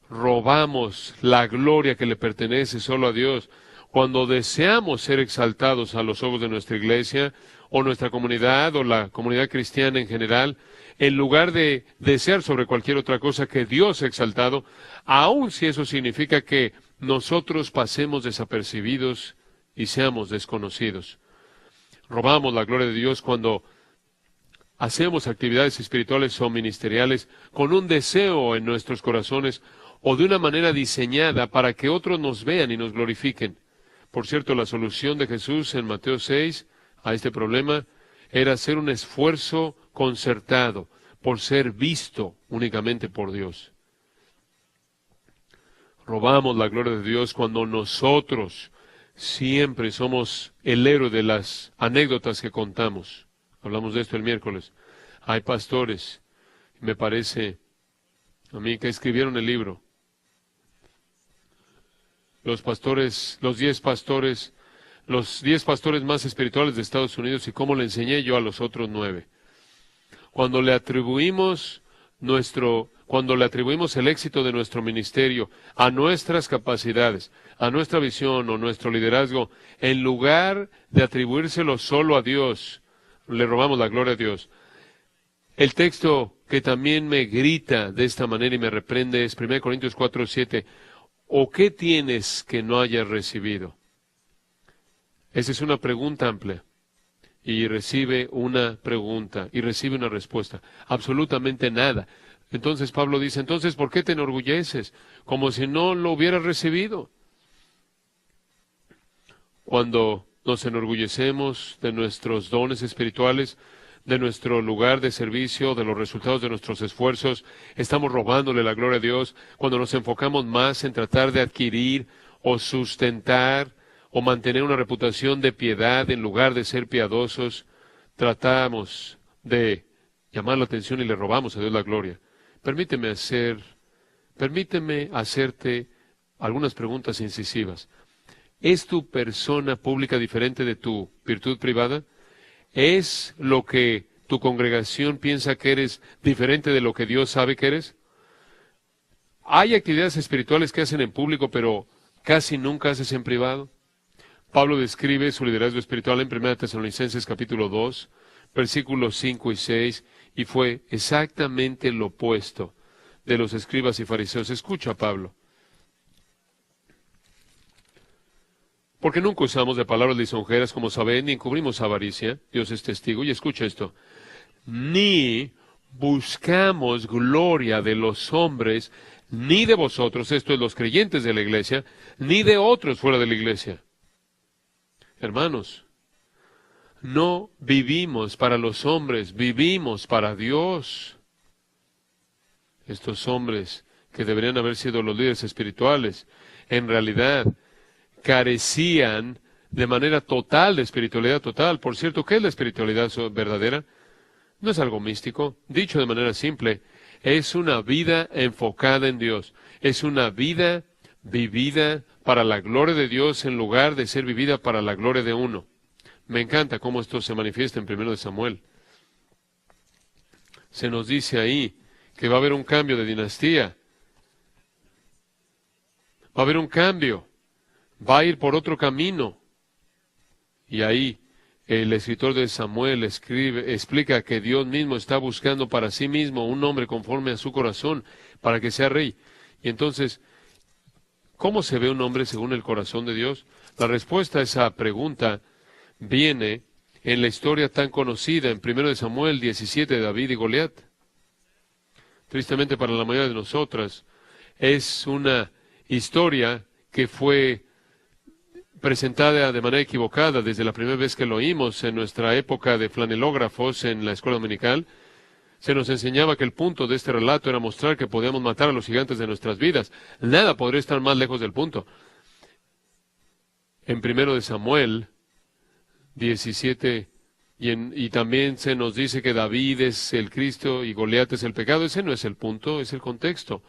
Robamos la gloria que le pertenece solo a Dios. Cuando deseamos ser exaltados a los ojos de nuestra iglesia, o nuestra comunidad, o la comunidad cristiana en general, en lugar de desear sobre cualquier otra cosa que Dios sea exaltado, aun si eso significa que nosotros pasemos desapercibidos y seamos desconocidos. Robamos la gloria de Dios cuando hacemos actividades espirituales o ministeriales con un deseo en nuestros corazones o de una manera diseñada para que otros nos vean y nos glorifiquen. Por cierto, la solución de Jesús en Mateo 6 a este problema era hacer un esfuerzo concertado por ser visto únicamente por Dios. Robamos la gloria de Dios cuando nosotros siempre somos el héroe de las anécdotas que contamos. Hablamos de esto el miércoles. Hay pastores, me parece a mí, que escribieron el libro. Los 10 pastores más espirituales de Estados Unidos y cómo le enseñé yo a los otros 9. Cuando le atribuimos el éxito de nuestro ministerio a nuestras capacidades, a nuestra visión o nuestro liderazgo, en lugar de atribuírselo solo a Dios, le robamos la gloria a Dios. El texto que también me grita de esta manera y me reprende es 1 Corintios 4:7. ¿O qué tienes que no hayas recibido? Esa es una pregunta amplia. Y recibe una pregunta y recibe una respuesta. Absolutamente nada. Entonces Pablo dice, entonces, ¿por qué te enorgulleces? Como si no lo hubieras recibido. Cuando nos enorgullecemos de nuestros dones espirituales, de nuestro lugar de servicio, de los resultados de nuestros esfuerzos, estamos robándole la gloria a Dios. Cuando nos enfocamos más en tratar de adquirir o sustentar o mantener una reputación de piedad en lugar de ser piadosos, tratamos de llamar la atención y le robamos a Dios la gloria. Permíteme hacerte algunas preguntas incisivas. ¿Es tu persona pública diferente de tu virtud privada? ¿Es lo que tu congregación piensa que eres diferente de lo que Dios sabe que eres? Hay actividades espirituales que hacen en público, pero casi nunca haces en privado. Pablo describe su liderazgo espiritual en 1 Tesalonicenses capítulo 2, versículos 5 y 6, y fue exactamente lo opuesto de los escribas y fariseos. Escucha, Pablo. Porque nunca usamos de palabras lisonjeras, como saben, ni encubrimos avaricia, Dios es testigo, y escucha esto, ni buscamos gloria de los hombres, ni de vosotros, esto es, los creyentes de la iglesia, ni de otros fuera de la iglesia. Hermanos, no vivimos para los hombres, vivimos para Dios. Estos hombres que deberían haber sido los líderes espirituales, en realidad carecían de manera total de espiritualidad total. Por cierto, ¿qué es la espiritualidad verdadera? No es algo místico. Dicho de manera simple, es una vida enfocada en Dios. Es una vida vivida para la gloria de Dios en lugar de ser vivida para la gloria de uno. Me encanta cómo esto se manifiesta en 1 Samuel. Se nos dice ahí que va a haber un cambio de dinastía. Va a haber un cambio. Va a ir por otro camino. Y ahí el escritor de Samuel explica que Dios mismo está buscando para sí mismo un hombre conforme a su corazón para que sea rey. Y entonces, ¿cómo se ve un hombre según el corazón de Dios? La respuesta a esa pregunta viene en la historia tan conocida en 1 Samuel 17 de David y Goliat. Tristemente para la mayoría de nosotras, es una historia que fue presentada de manera equivocada desde la primera vez que lo oímos en nuestra época de flanelógrafos en la escuela dominical. Se nos enseñaba que el punto de este relato era mostrar que podíamos matar a los gigantes de nuestras vidas. Nada podría estar más lejos del punto. En 1 Samuel 17, y también se nos dice que David es el Cristo y Goliat es el pecado. Ese no es el punto, es el contexto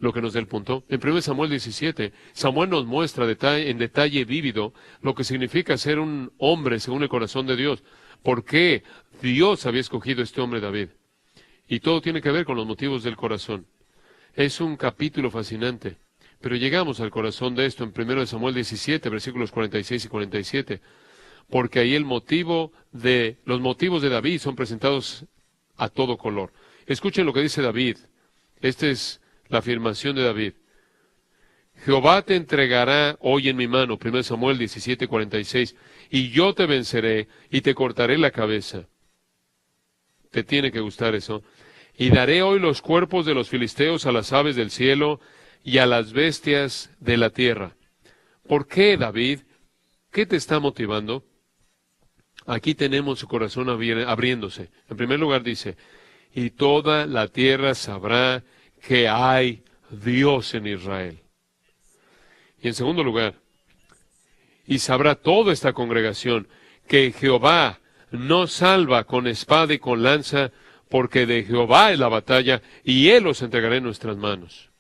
lo que nos da el punto. En 1 Samuel 17, Samuel nos muestra en detalle vívido lo que significa ser un hombre según el corazón de Dios. ¿Por qué Dios había escogido a este hombre David? Y todo tiene que ver con los motivos del corazón. Es un capítulo fascinante. Pero llegamos al corazón de esto en 1 Samuel 17, versículos 46 y 47, porque ahí los motivos de David son presentados a todo color. Escuchen lo que dice David. Esta es la afirmación de David. Jehová te entregará hoy en mi mano, 1 Samuel 17, 46, y yo te venceré y te cortaré la cabeza. Te tiene que gustar eso. Y daré hoy los cuerpos de los filisteos a las aves del cielo y a las bestias de la tierra. ¿Por qué, David? ¿Qué te está motivando? Aquí tenemos su corazón abriéndose. En primer lugar dice, y toda la tierra sabrá que hay Dios en Israel. Y en segundo lugar, y sabrá toda esta congregación que Jehová no salva con espada y con lanza, porque de Jehová es la batalla, y Él los entregará en nuestras manos.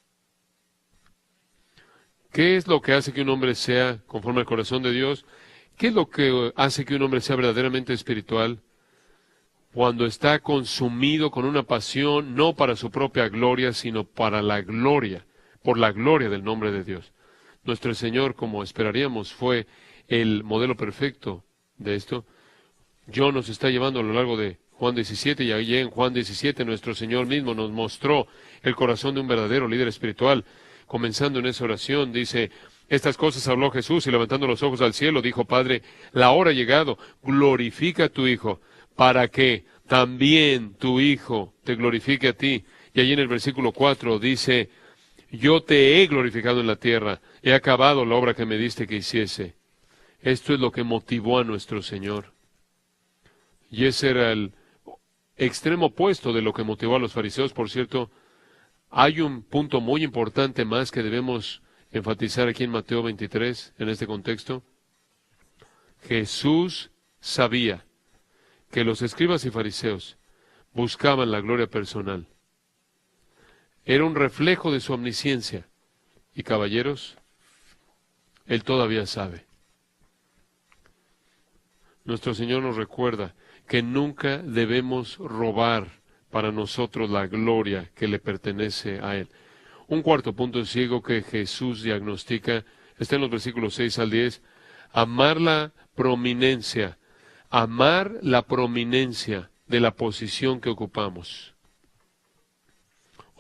¿Qué es lo que hace que un hombre sea conforme al corazón de Dios? ¿Qué es lo que hace que un hombre sea verdaderamente espiritual? Cuando está consumido con una pasión, no para su propia gloria, sino para la gloria, por la gloria del nombre de Dios. Nuestro Señor, como esperaríamos, fue el modelo perfecto de esto. John nos está llevando a lo largo de Juan 17, y allí en Juan 17 nuestro Señor mismo nos mostró el corazón de un verdadero líder espiritual. Comenzando en esa oración, dice, estas cosas habló Jesús, y levantando los ojos al cielo, dijo, Padre, la hora ha llegado, glorifica a tu Hijo, para que también tu Hijo te glorifique a ti. Y allí en el versículo 4 dice, yo te he glorificado en la tierra, he acabado la obra que me diste que hiciese. Esto es lo que motivó a nuestro Señor. Y ese era el extremo opuesto de lo que motivó a los fariseos. Por cierto, hay un punto muy importante más que debemos enfatizar aquí en Mateo 23, en este contexto. Jesús sabía que los escribas y fariseos buscaban la gloria personal. Era un reflejo de su omnisciencia. Y caballeros, Él todavía sabe. Nuestro Señor nos recuerda que nunca debemos robar para nosotros la gloria que le pertenece a Él. Un cuarto punto ciego que Jesús diagnostica está en los versículos 6 al 10. Amar la prominencia de la posición que ocupamos.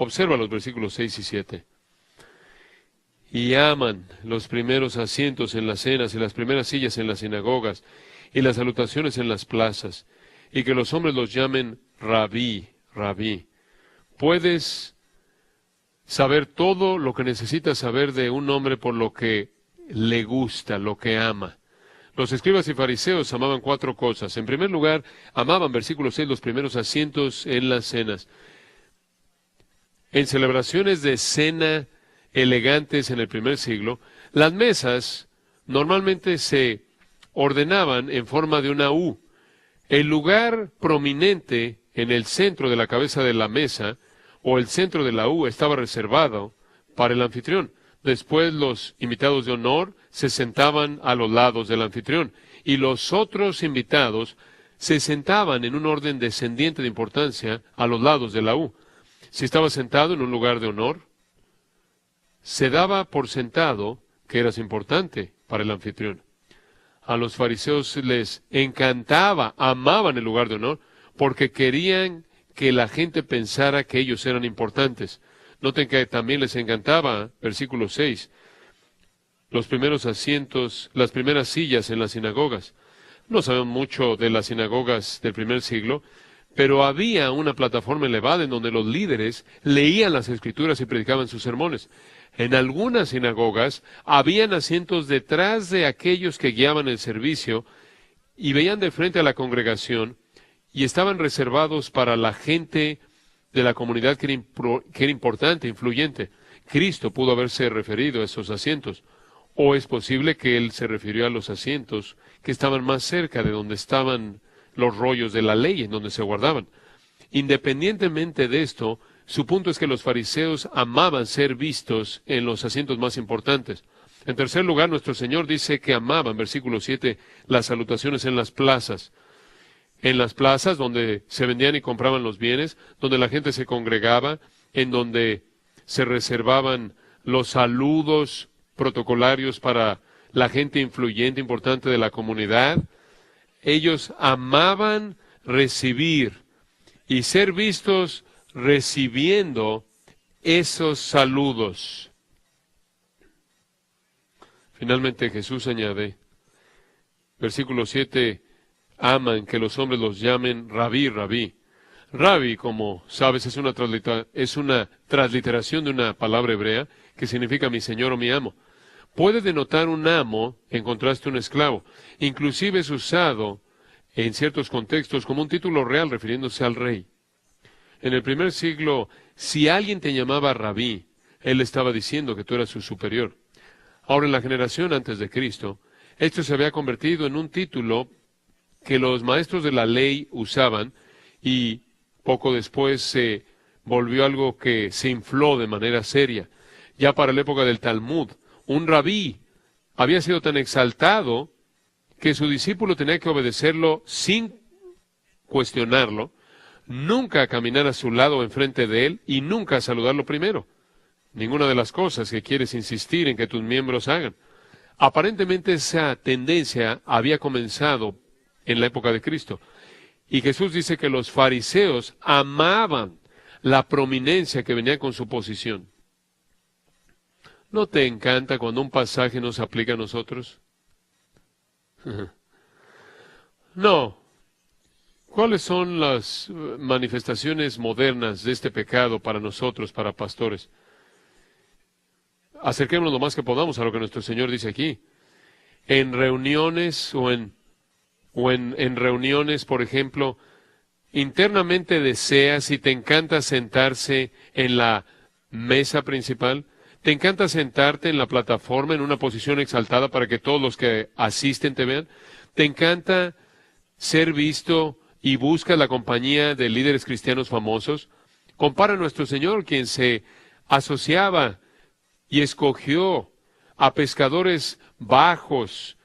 Observa los versículos 6 y 7. Y aman los primeros asientos en las cenas y las primeras sillas en las sinagogas y las salutaciones en las plazas, y que los hombres los llamen rabí, rabí. Puedes saber todo lo que necesitas saber de un hombre por lo que le gusta, lo que ama. Los escribas y fariseos amaban 4 cosas. En primer lugar, amaban, versículo 6, los primeros asientos en las cenas. En celebraciones de cena elegantes en el primer siglo, las mesas normalmente se ordenaban en forma de una U. El lugar prominente en el centro de la cabeza de la mesa, o el centro de la U, estaba reservado para el anfitrión. Después los invitados de honor se sentaban a los lados del anfitrión, y los otros invitados se sentaban en un orden descendiente de importancia a los lados de la U. Si estaba sentado en un lugar de honor, se daba por sentado que eras importante para el anfitrión. A los fariseos les encantaba, amaban el lugar de honor, porque querían que la gente pensara que ellos eran importantes. Noten que también les encantaba, versículo 6, los primeros asientos, las primeras sillas en las sinagogas. No sabemos mucho de las sinagogas del primer siglo, pero había una plataforma elevada en donde los líderes leían las Escrituras y predicaban sus sermones. En algunas sinagogas habían asientos detrás de aquellos que guiaban el servicio y veían de frente a la congregación, y estaban reservados para la gente de la comunidad que era importante, influyente. Cristo pudo haberse referido a esos asientos, o es posible que Él se refirió a los asientos que estaban más cerca de donde estaban los rollos de la ley, en donde se guardaban. Independientemente de esto, su punto es que los fariseos amaban ser vistos en los asientos más importantes. En tercer lugar, nuestro Señor dice que amaban, versículo 7, las salutaciones en las plazas. En las plazas donde se vendían y compraban los bienes, donde la gente se congregaba, en donde se reservaban los saludos protocolarios para la gente influyente, importante de la comunidad. Ellos amaban recibir y ser vistos recibiendo esos saludos. Finalmente Jesús añade, versículo 7, aman que los hombres los llamen rabí, rabí. Rabí, como sabes, es una transliteración de una palabra hebrea que significa mi señor o mi amo. Puede denotar un amo en contraste a un esclavo. Inclusive es usado en ciertos contextos como un título real refiriéndose al rey. En el primer siglo, si alguien te llamaba rabí, él estaba diciendo que tú eras su superior. Ahora, en la generación antes de Cristo, esto se había convertido en un título que los maestros de la ley usaban y poco después se volvió algo que se infló de manera seria. Ya para la época del Talmud, un rabí había sido tan exaltado que su discípulo tenía que obedecerlo sin cuestionarlo, nunca caminar a su lado o enfrente de él y nunca saludarlo primero. Ninguna de las cosas que quieres insistir en que tus miembros hagan. Aparentemente esa tendencia había comenzado en la época de Cristo. Y Jesús dice que los fariseos amaban la prominencia que venía con su posición. ¿No te encanta cuando un pasaje nos aplica a nosotros? No. ¿Cuáles son las manifestaciones modernas de este pecado para nosotros, para pastores? Acerquémonos lo más que podamos a lo que nuestro Señor dice aquí. En reuniones en reuniones, por ejemplo, internamente deseas y te encanta sentarse en la mesa principal, te encanta sentarte en la plataforma en una posición exaltada para que todos los que asisten te vean, te encanta ser visto y buscas la compañía de líderes cristianos famosos. Compara a nuestro Señor, quien se asociaba y escogió a pescadores bajos,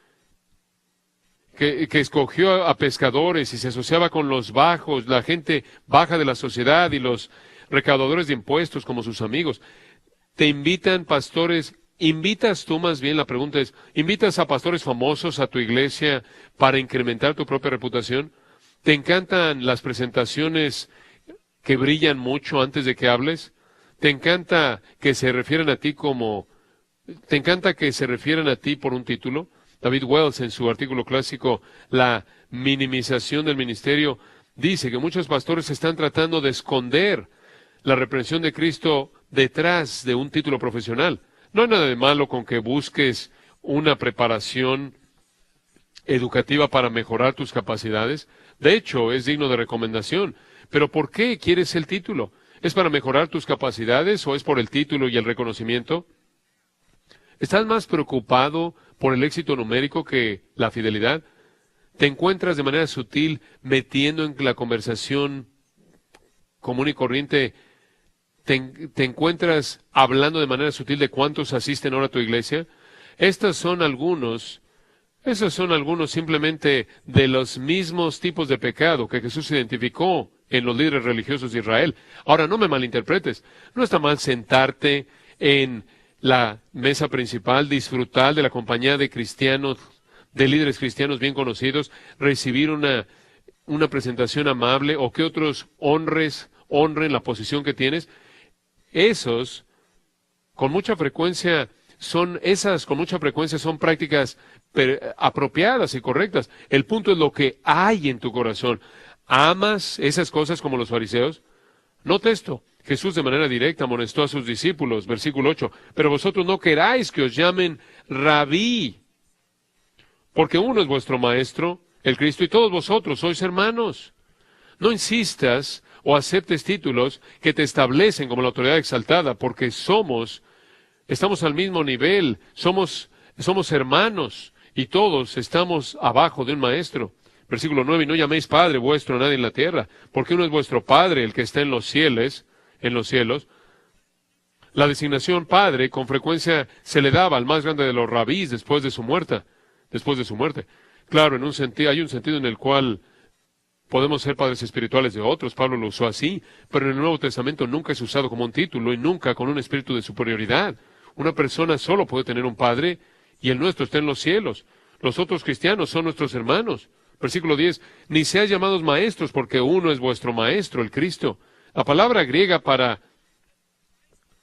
que escogió a pescadores y se asociaba con los bajos, la gente baja de la sociedad y los recaudadores de impuestos como sus amigos. Te invitan pastores, invitas tú más bien, la pregunta es, ¿invitas a pastores famosos a tu iglesia para incrementar tu propia reputación? ¿Te encantan las presentaciones que brillan mucho antes de que hables? ¿Te encanta que se refieran a ti por un título? David Wells, en su artículo clásico, La minimización del ministerio, dice que muchos pastores están tratando de esconder la reprensión de Cristo detrás de un título profesional. No hay nada de malo con que busques una preparación educativa para mejorar tus capacidades. De hecho, es digno de recomendación. Pero ¿por qué quieres el título? ¿Es para mejorar tus capacidades o es por el título y el reconocimiento? ¿Estás más preocupado por el éxito numérico que la fidelidad? ¿Te encuentras de manera sutil metiendo en la conversación común y corriente? ¿Te encuentras hablando de manera sutil de cuántos asisten ahora a tu iglesia? Esos son algunos simplemente de los mismos tipos de pecado que Jesús identificó en los líderes religiosos de Israel. Ahora, no me malinterpretes. No está mal sentarte en la mesa principal, disfrutar de la compañía de cristianos, de líderes cristianos bien conocidos, recibir una presentación amable o que otros honren la posición que tienes. Esas con mucha frecuencia son prácticas apropiadas y correctas. El punto es lo que hay en tu corazón. ¿Amas esas cosas como los fariseos? Nota esto. Jesús de manera directa amonestó a sus discípulos, versículo 8, pero vosotros no queráis que os llamen rabí, porque uno es vuestro maestro, el Cristo, y todos vosotros sois hermanos. No insistas o aceptes títulos que te establecen como la autoridad exaltada, porque estamos al mismo nivel, somos hermanos, y todos estamos abajo de un maestro. Versículo 9, y no llaméis Padre vuestro a nadie en la tierra, porque uno es vuestro Padre, el que está en los cielos. La designación Padre con frecuencia se le daba al más grande de los rabís después de su muerte. Claro, hay un sentido en el cual podemos ser padres espirituales de otros. Pablo lo usó así, pero en el Nuevo Testamento nunca es usado como un título y nunca con un espíritu de superioridad. Una persona solo puede tener un padre y el nuestro está en los cielos. Los otros cristianos son nuestros hermanos. Versículo 10, ni seáis llamados maestros porque uno es vuestro maestro, el Cristo. La palabra griega para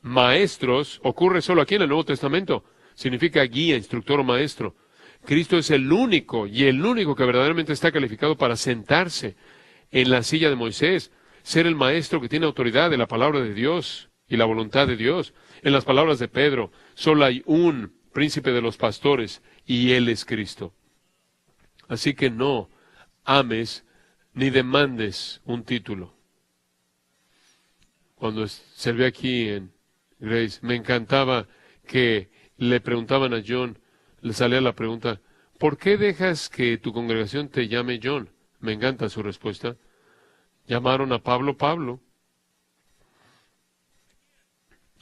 maestros ocurre solo aquí en el Nuevo Testamento. Significa guía, instructor o maestro. Cristo es el único y el único que verdaderamente está calificado para sentarse en la silla de Moisés, ser el maestro que tiene autoridad de la palabra de Dios y la voluntad de Dios. En las palabras de Pedro, solo hay un príncipe de los pastores y él es Cristo. Así que no ames ni demandes un título. Cuando serví aquí en Grace, me encantaba que le preguntaban a John, le salía la pregunta, ¿por qué dejas que tu congregación te llame John? Me encanta su respuesta. Llamaron a Pablo Pablo.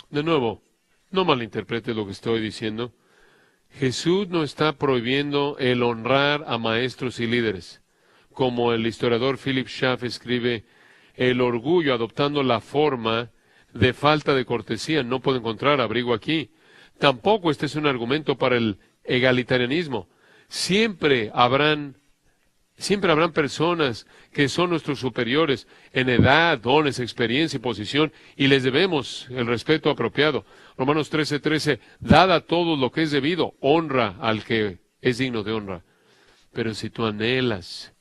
De nuevo, no malinterprete lo que estoy diciendo. Jesús no está prohibiendo el honrar a maestros y líderes. Como el historiador Philip Schaff escribe, el orgullo adoptando la forma de falta de cortesía no puede encontrar abrigo aquí. Tampoco este es un argumento para el egalitarianismo. Siempre habrán personas que son nuestros superiores en edad, dones, experiencia y posición, y les debemos el respeto apropiado. Romanos 13:13, dad a todos lo que es debido, honra al que es digno de honra. Pero si tú anhelas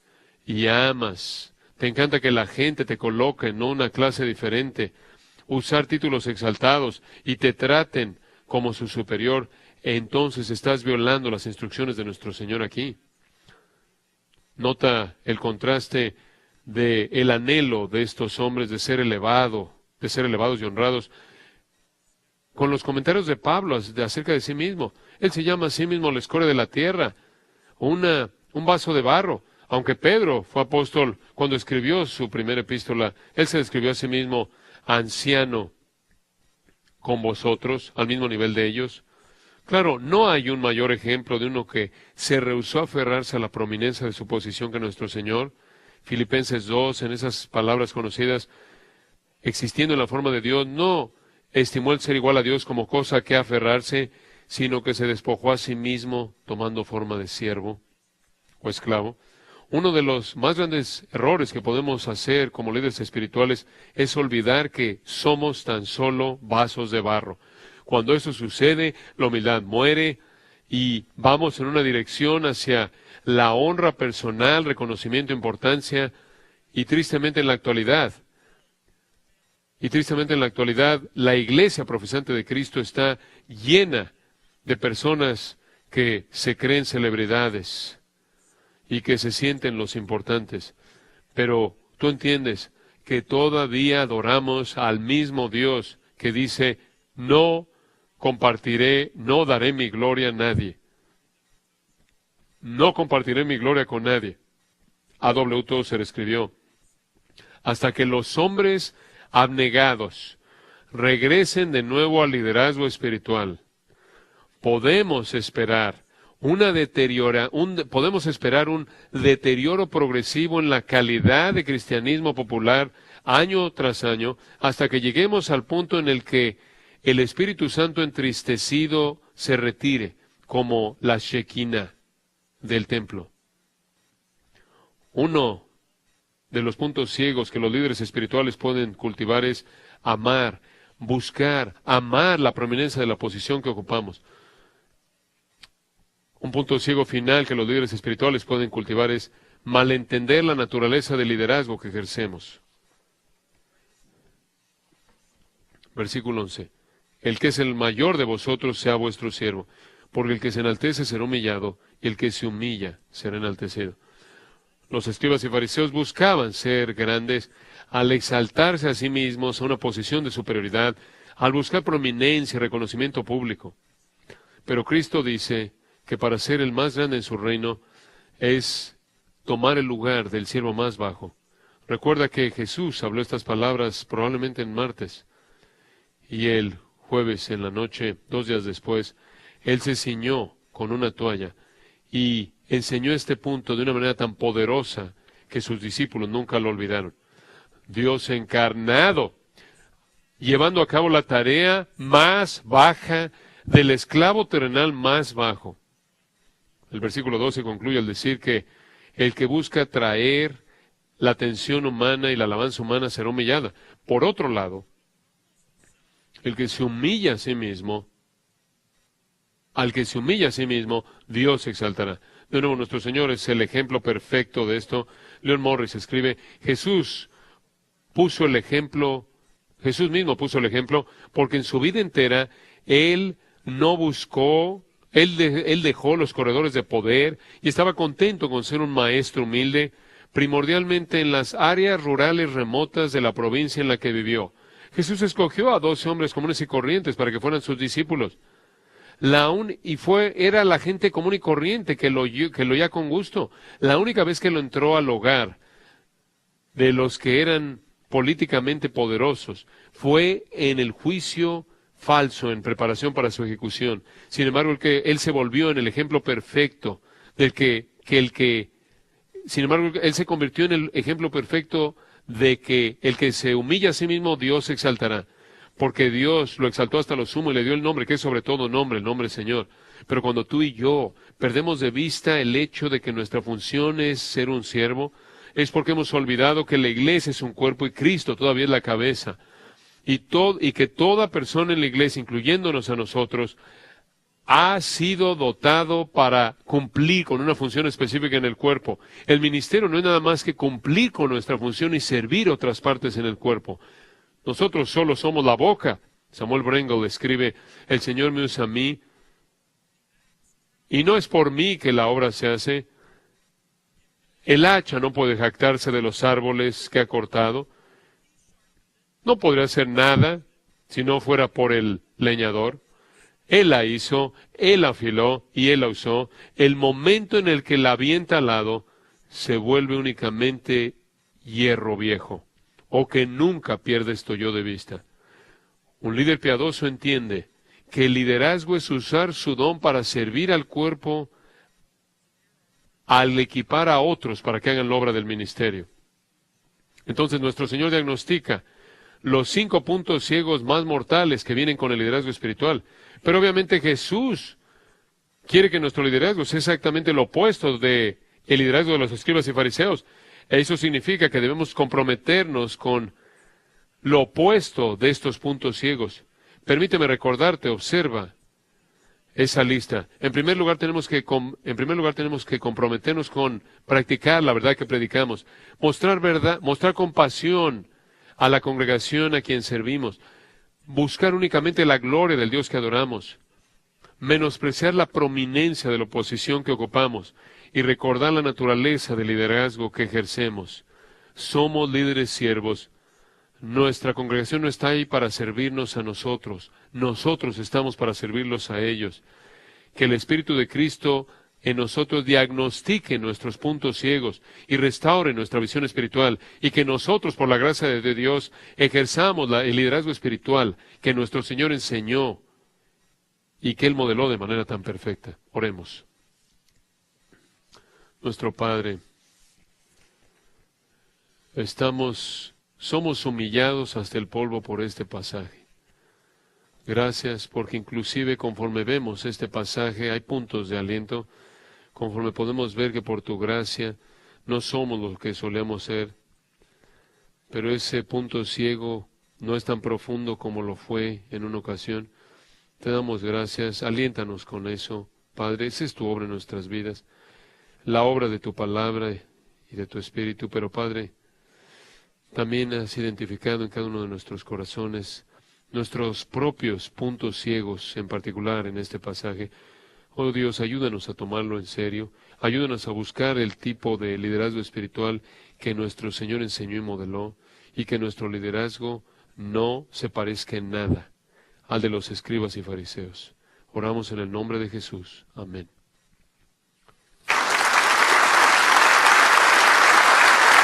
y amas, te encanta que la gente te coloque en una clase diferente, usar títulos exaltados y te traten como su superior, entonces estás violando las instrucciones de nuestro Señor aquí. Nota el contraste de el anhelo de estos hombres de ser elevados y honrados, con los comentarios de Pablo acerca de sí mismo. Él se llama a sí mismo la escoria de la tierra, un vaso de barro. Aunque Pedro fue apóstol cuando escribió su primera epístola, él se describió a sí mismo anciano con vosotros, al mismo nivel de ellos. Claro, no hay un mayor ejemplo de uno que se rehusó a aferrarse a la prominencia de su posición que nuestro Señor. Filipenses 2, en esas palabras conocidas, existiendo en la forma de Dios, no estimó el ser igual a Dios como cosa que aferrarse, sino que se despojó a sí mismo, tomando forma de siervo o esclavo. Uno de los más grandes errores que podemos hacer como líderes espirituales es olvidar que somos tan solo vasos de barro. Cuando eso sucede, la humildad muere y vamos en una dirección hacia la honra personal, reconocimiento, importancia, y tristemente en la actualidad, la iglesia profesante de Cristo está llena de personas que se creen celebridades y que se sienten los importantes. Pero tú entiendes que todavía adoramos al mismo Dios que dice, no compartiré, no daré mi gloria a nadie. No compartiré mi gloria con nadie. A.W. Tozer escribió, hasta que los hombres abnegados regresen de nuevo al liderazgo espiritual, podemos esperar un deterioro progresivo en la calidad de cristianismo popular año tras año, hasta que lleguemos al punto en el que el Espíritu Santo entristecido se retire, como la Shekinah del templo. Uno de los puntos ciegos que los líderes espirituales pueden cultivar es amar, buscar, amar la prominencia de la posición que ocupamos. Un punto ciego final que los líderes espirituales pueden cultivar es malentender la naturaleza del liderazgo que ejercemos. Versículo 11. El que es el mayor de vosotros sea vuestro siervo, porque el que se enaltece será humillado, y el que se humilla será enaltecido. Los escribas y fariseos buscaban ser grandes al exaltarse a sí mismos a una posición de superioridad, al buscar prominencia y reconocimiento público. Pero Cristo dice que para ser el más grande en su reino es tomar el lugar del siervo más bajo. Recuerda que Jesús habló estas palabras probablemente en martes, y el jueves en la noche, 2 días después, Él se ciñó con una toalla y enseñó este punto de una manera tan poderosa que sus discípulos nunca lo olvidaron. Dios encarnado, llevando a cabo la tarea más baja, del esclavo terrenal más bajo. El versículo 12 concluye al decir que el que busca traer la atención humana y la alabanza humana será humillada. Por otro lado, el que se humilla a sí mismo, al que se humilla a sí mismo, Dios exaltará. De nuevo, nuestro Señor es el ejemplo perfecto de esto. Leon Morris escribe, Jesús mismo puso el ejemplo, porque en su vida entera, Él no buscó, Él dejó los corredores de poder y estaba contento con ser un maestro humilde, primordialmente en las áreas rurales remotas de la provincia en la que vivió. Jesús escogió a 12 hombres comunes y corrientes para que fueran sus discípulos. Era la gente común y corriente que lo oía con gusto. La única vez que lo entró al hogar de los que eran políticamente poderosos fue en el juicio falso, en preparación para su ejecución. Sin embargo, él se volvió en el ejemplo perfecto sin embargo, él se convirtió en el ejemplo perfecto de que el que se humilla a sí mismo, Dios exaltará. Porque Dios lo exaltó hasta lo sumo y le dio el nombre, que es sobre todo nombre, el nombre Señor. Pero cuando tú y yo perdemos de vista el hecho de que nuestra función es ser un siervo, es porque hemos olvidado que la iglesia es un cuerpo y Cristo todavía es la cabeza. Y que toda persona en la iglesia, incluyéndonos a nosotros, ha sido dotado para cumplir con una función específica en el cuerpo. El ministerio no es nada más que cumplir con nuestra función y servir otras partes en el cuerpo. Nosotros solo somos la boca. Samuel Brengel escribe, el Señor me usa a mí, y no es por mí que la obra se hace. El hacha no puede jactarse de los árboles que ha cortado. No podría hacer nada si no fuera por el leñador. Él la hizo, Él la afiló y Él la usó. El momento en el que la avienta al lado, se vuelve únicamente hierro viejo, o que nunca pierde esto yo de vista. Un líder piadoso entiende que el liderazgo es usar su don para servir al cuerpo, al equipar a otros para que hagan la obra del ministerio. Entonces nuestro Señor diagnostica los 5 puntos ciegos más mortales que vienen con el liderazgo espiritual. Pero obviamente Jesús quiere que nuestro liderazgo sea exactamente lo opuesto del liderazgo de los escribas y fariseos. Eso significa que debemos comprometernos con lo opuesto de estos puntos ciegos. Permíteme recordarte, observa esa lista. En primer lugar tenemos que comprometernos con practicar la verdad que predicamos, mostrar compasión a la congregación a quien servimos, buscar únicamente la gloria del Dios que adoramos, menospreciar la prominencia de la posición que ocupamos y recordar la naturaleza del liderazgo que ejercemos. Somos líderes siervos. Nuestra congregación no está ahí para servirnos a nosotros. Nosotros estamos para servirlos a ellos. Que el Espíritu de Cristo en nosotros diagnostique nuestros puntos ciegos y restaure nuestra visión espiritual, y que nosotros, por la gracia de Dios, ejerzamos el liderazgo espiritual que nuestro Señor enseñó y que Él modeló de manera tan perfecta. Oremos. Nuestro Padre, somos humillados hasta el polvo por este pasaje. Gracias porque inclusive conforme vemos este pasaje hay puntos de aliento, conforme podemos ver que por tu gracia no somos lo que solemos ser, pero ese punto ciego no es tan profundo como lo fue en una ocasión. Te damos gracias, aliéntanos con eso, Padre. Esa es tu obra en nuestras vidas, la obra de tu palabra y de tu Espíritu, pero Padre, también has identificado en cada uno de nuestros corazones nuestros propios puntos ciegos, en particular en este pasaje. Oh Dios, ayúdanos a tomarlo en serio, ayúdanos a buscar el tipo de liderazgo espiritual que nuestro Señor enseñó y modeló, y que nuestro liderazgo no se parezca en nada al de los escribas y fariseos. Oramos en el nombre de Jesús. Amén.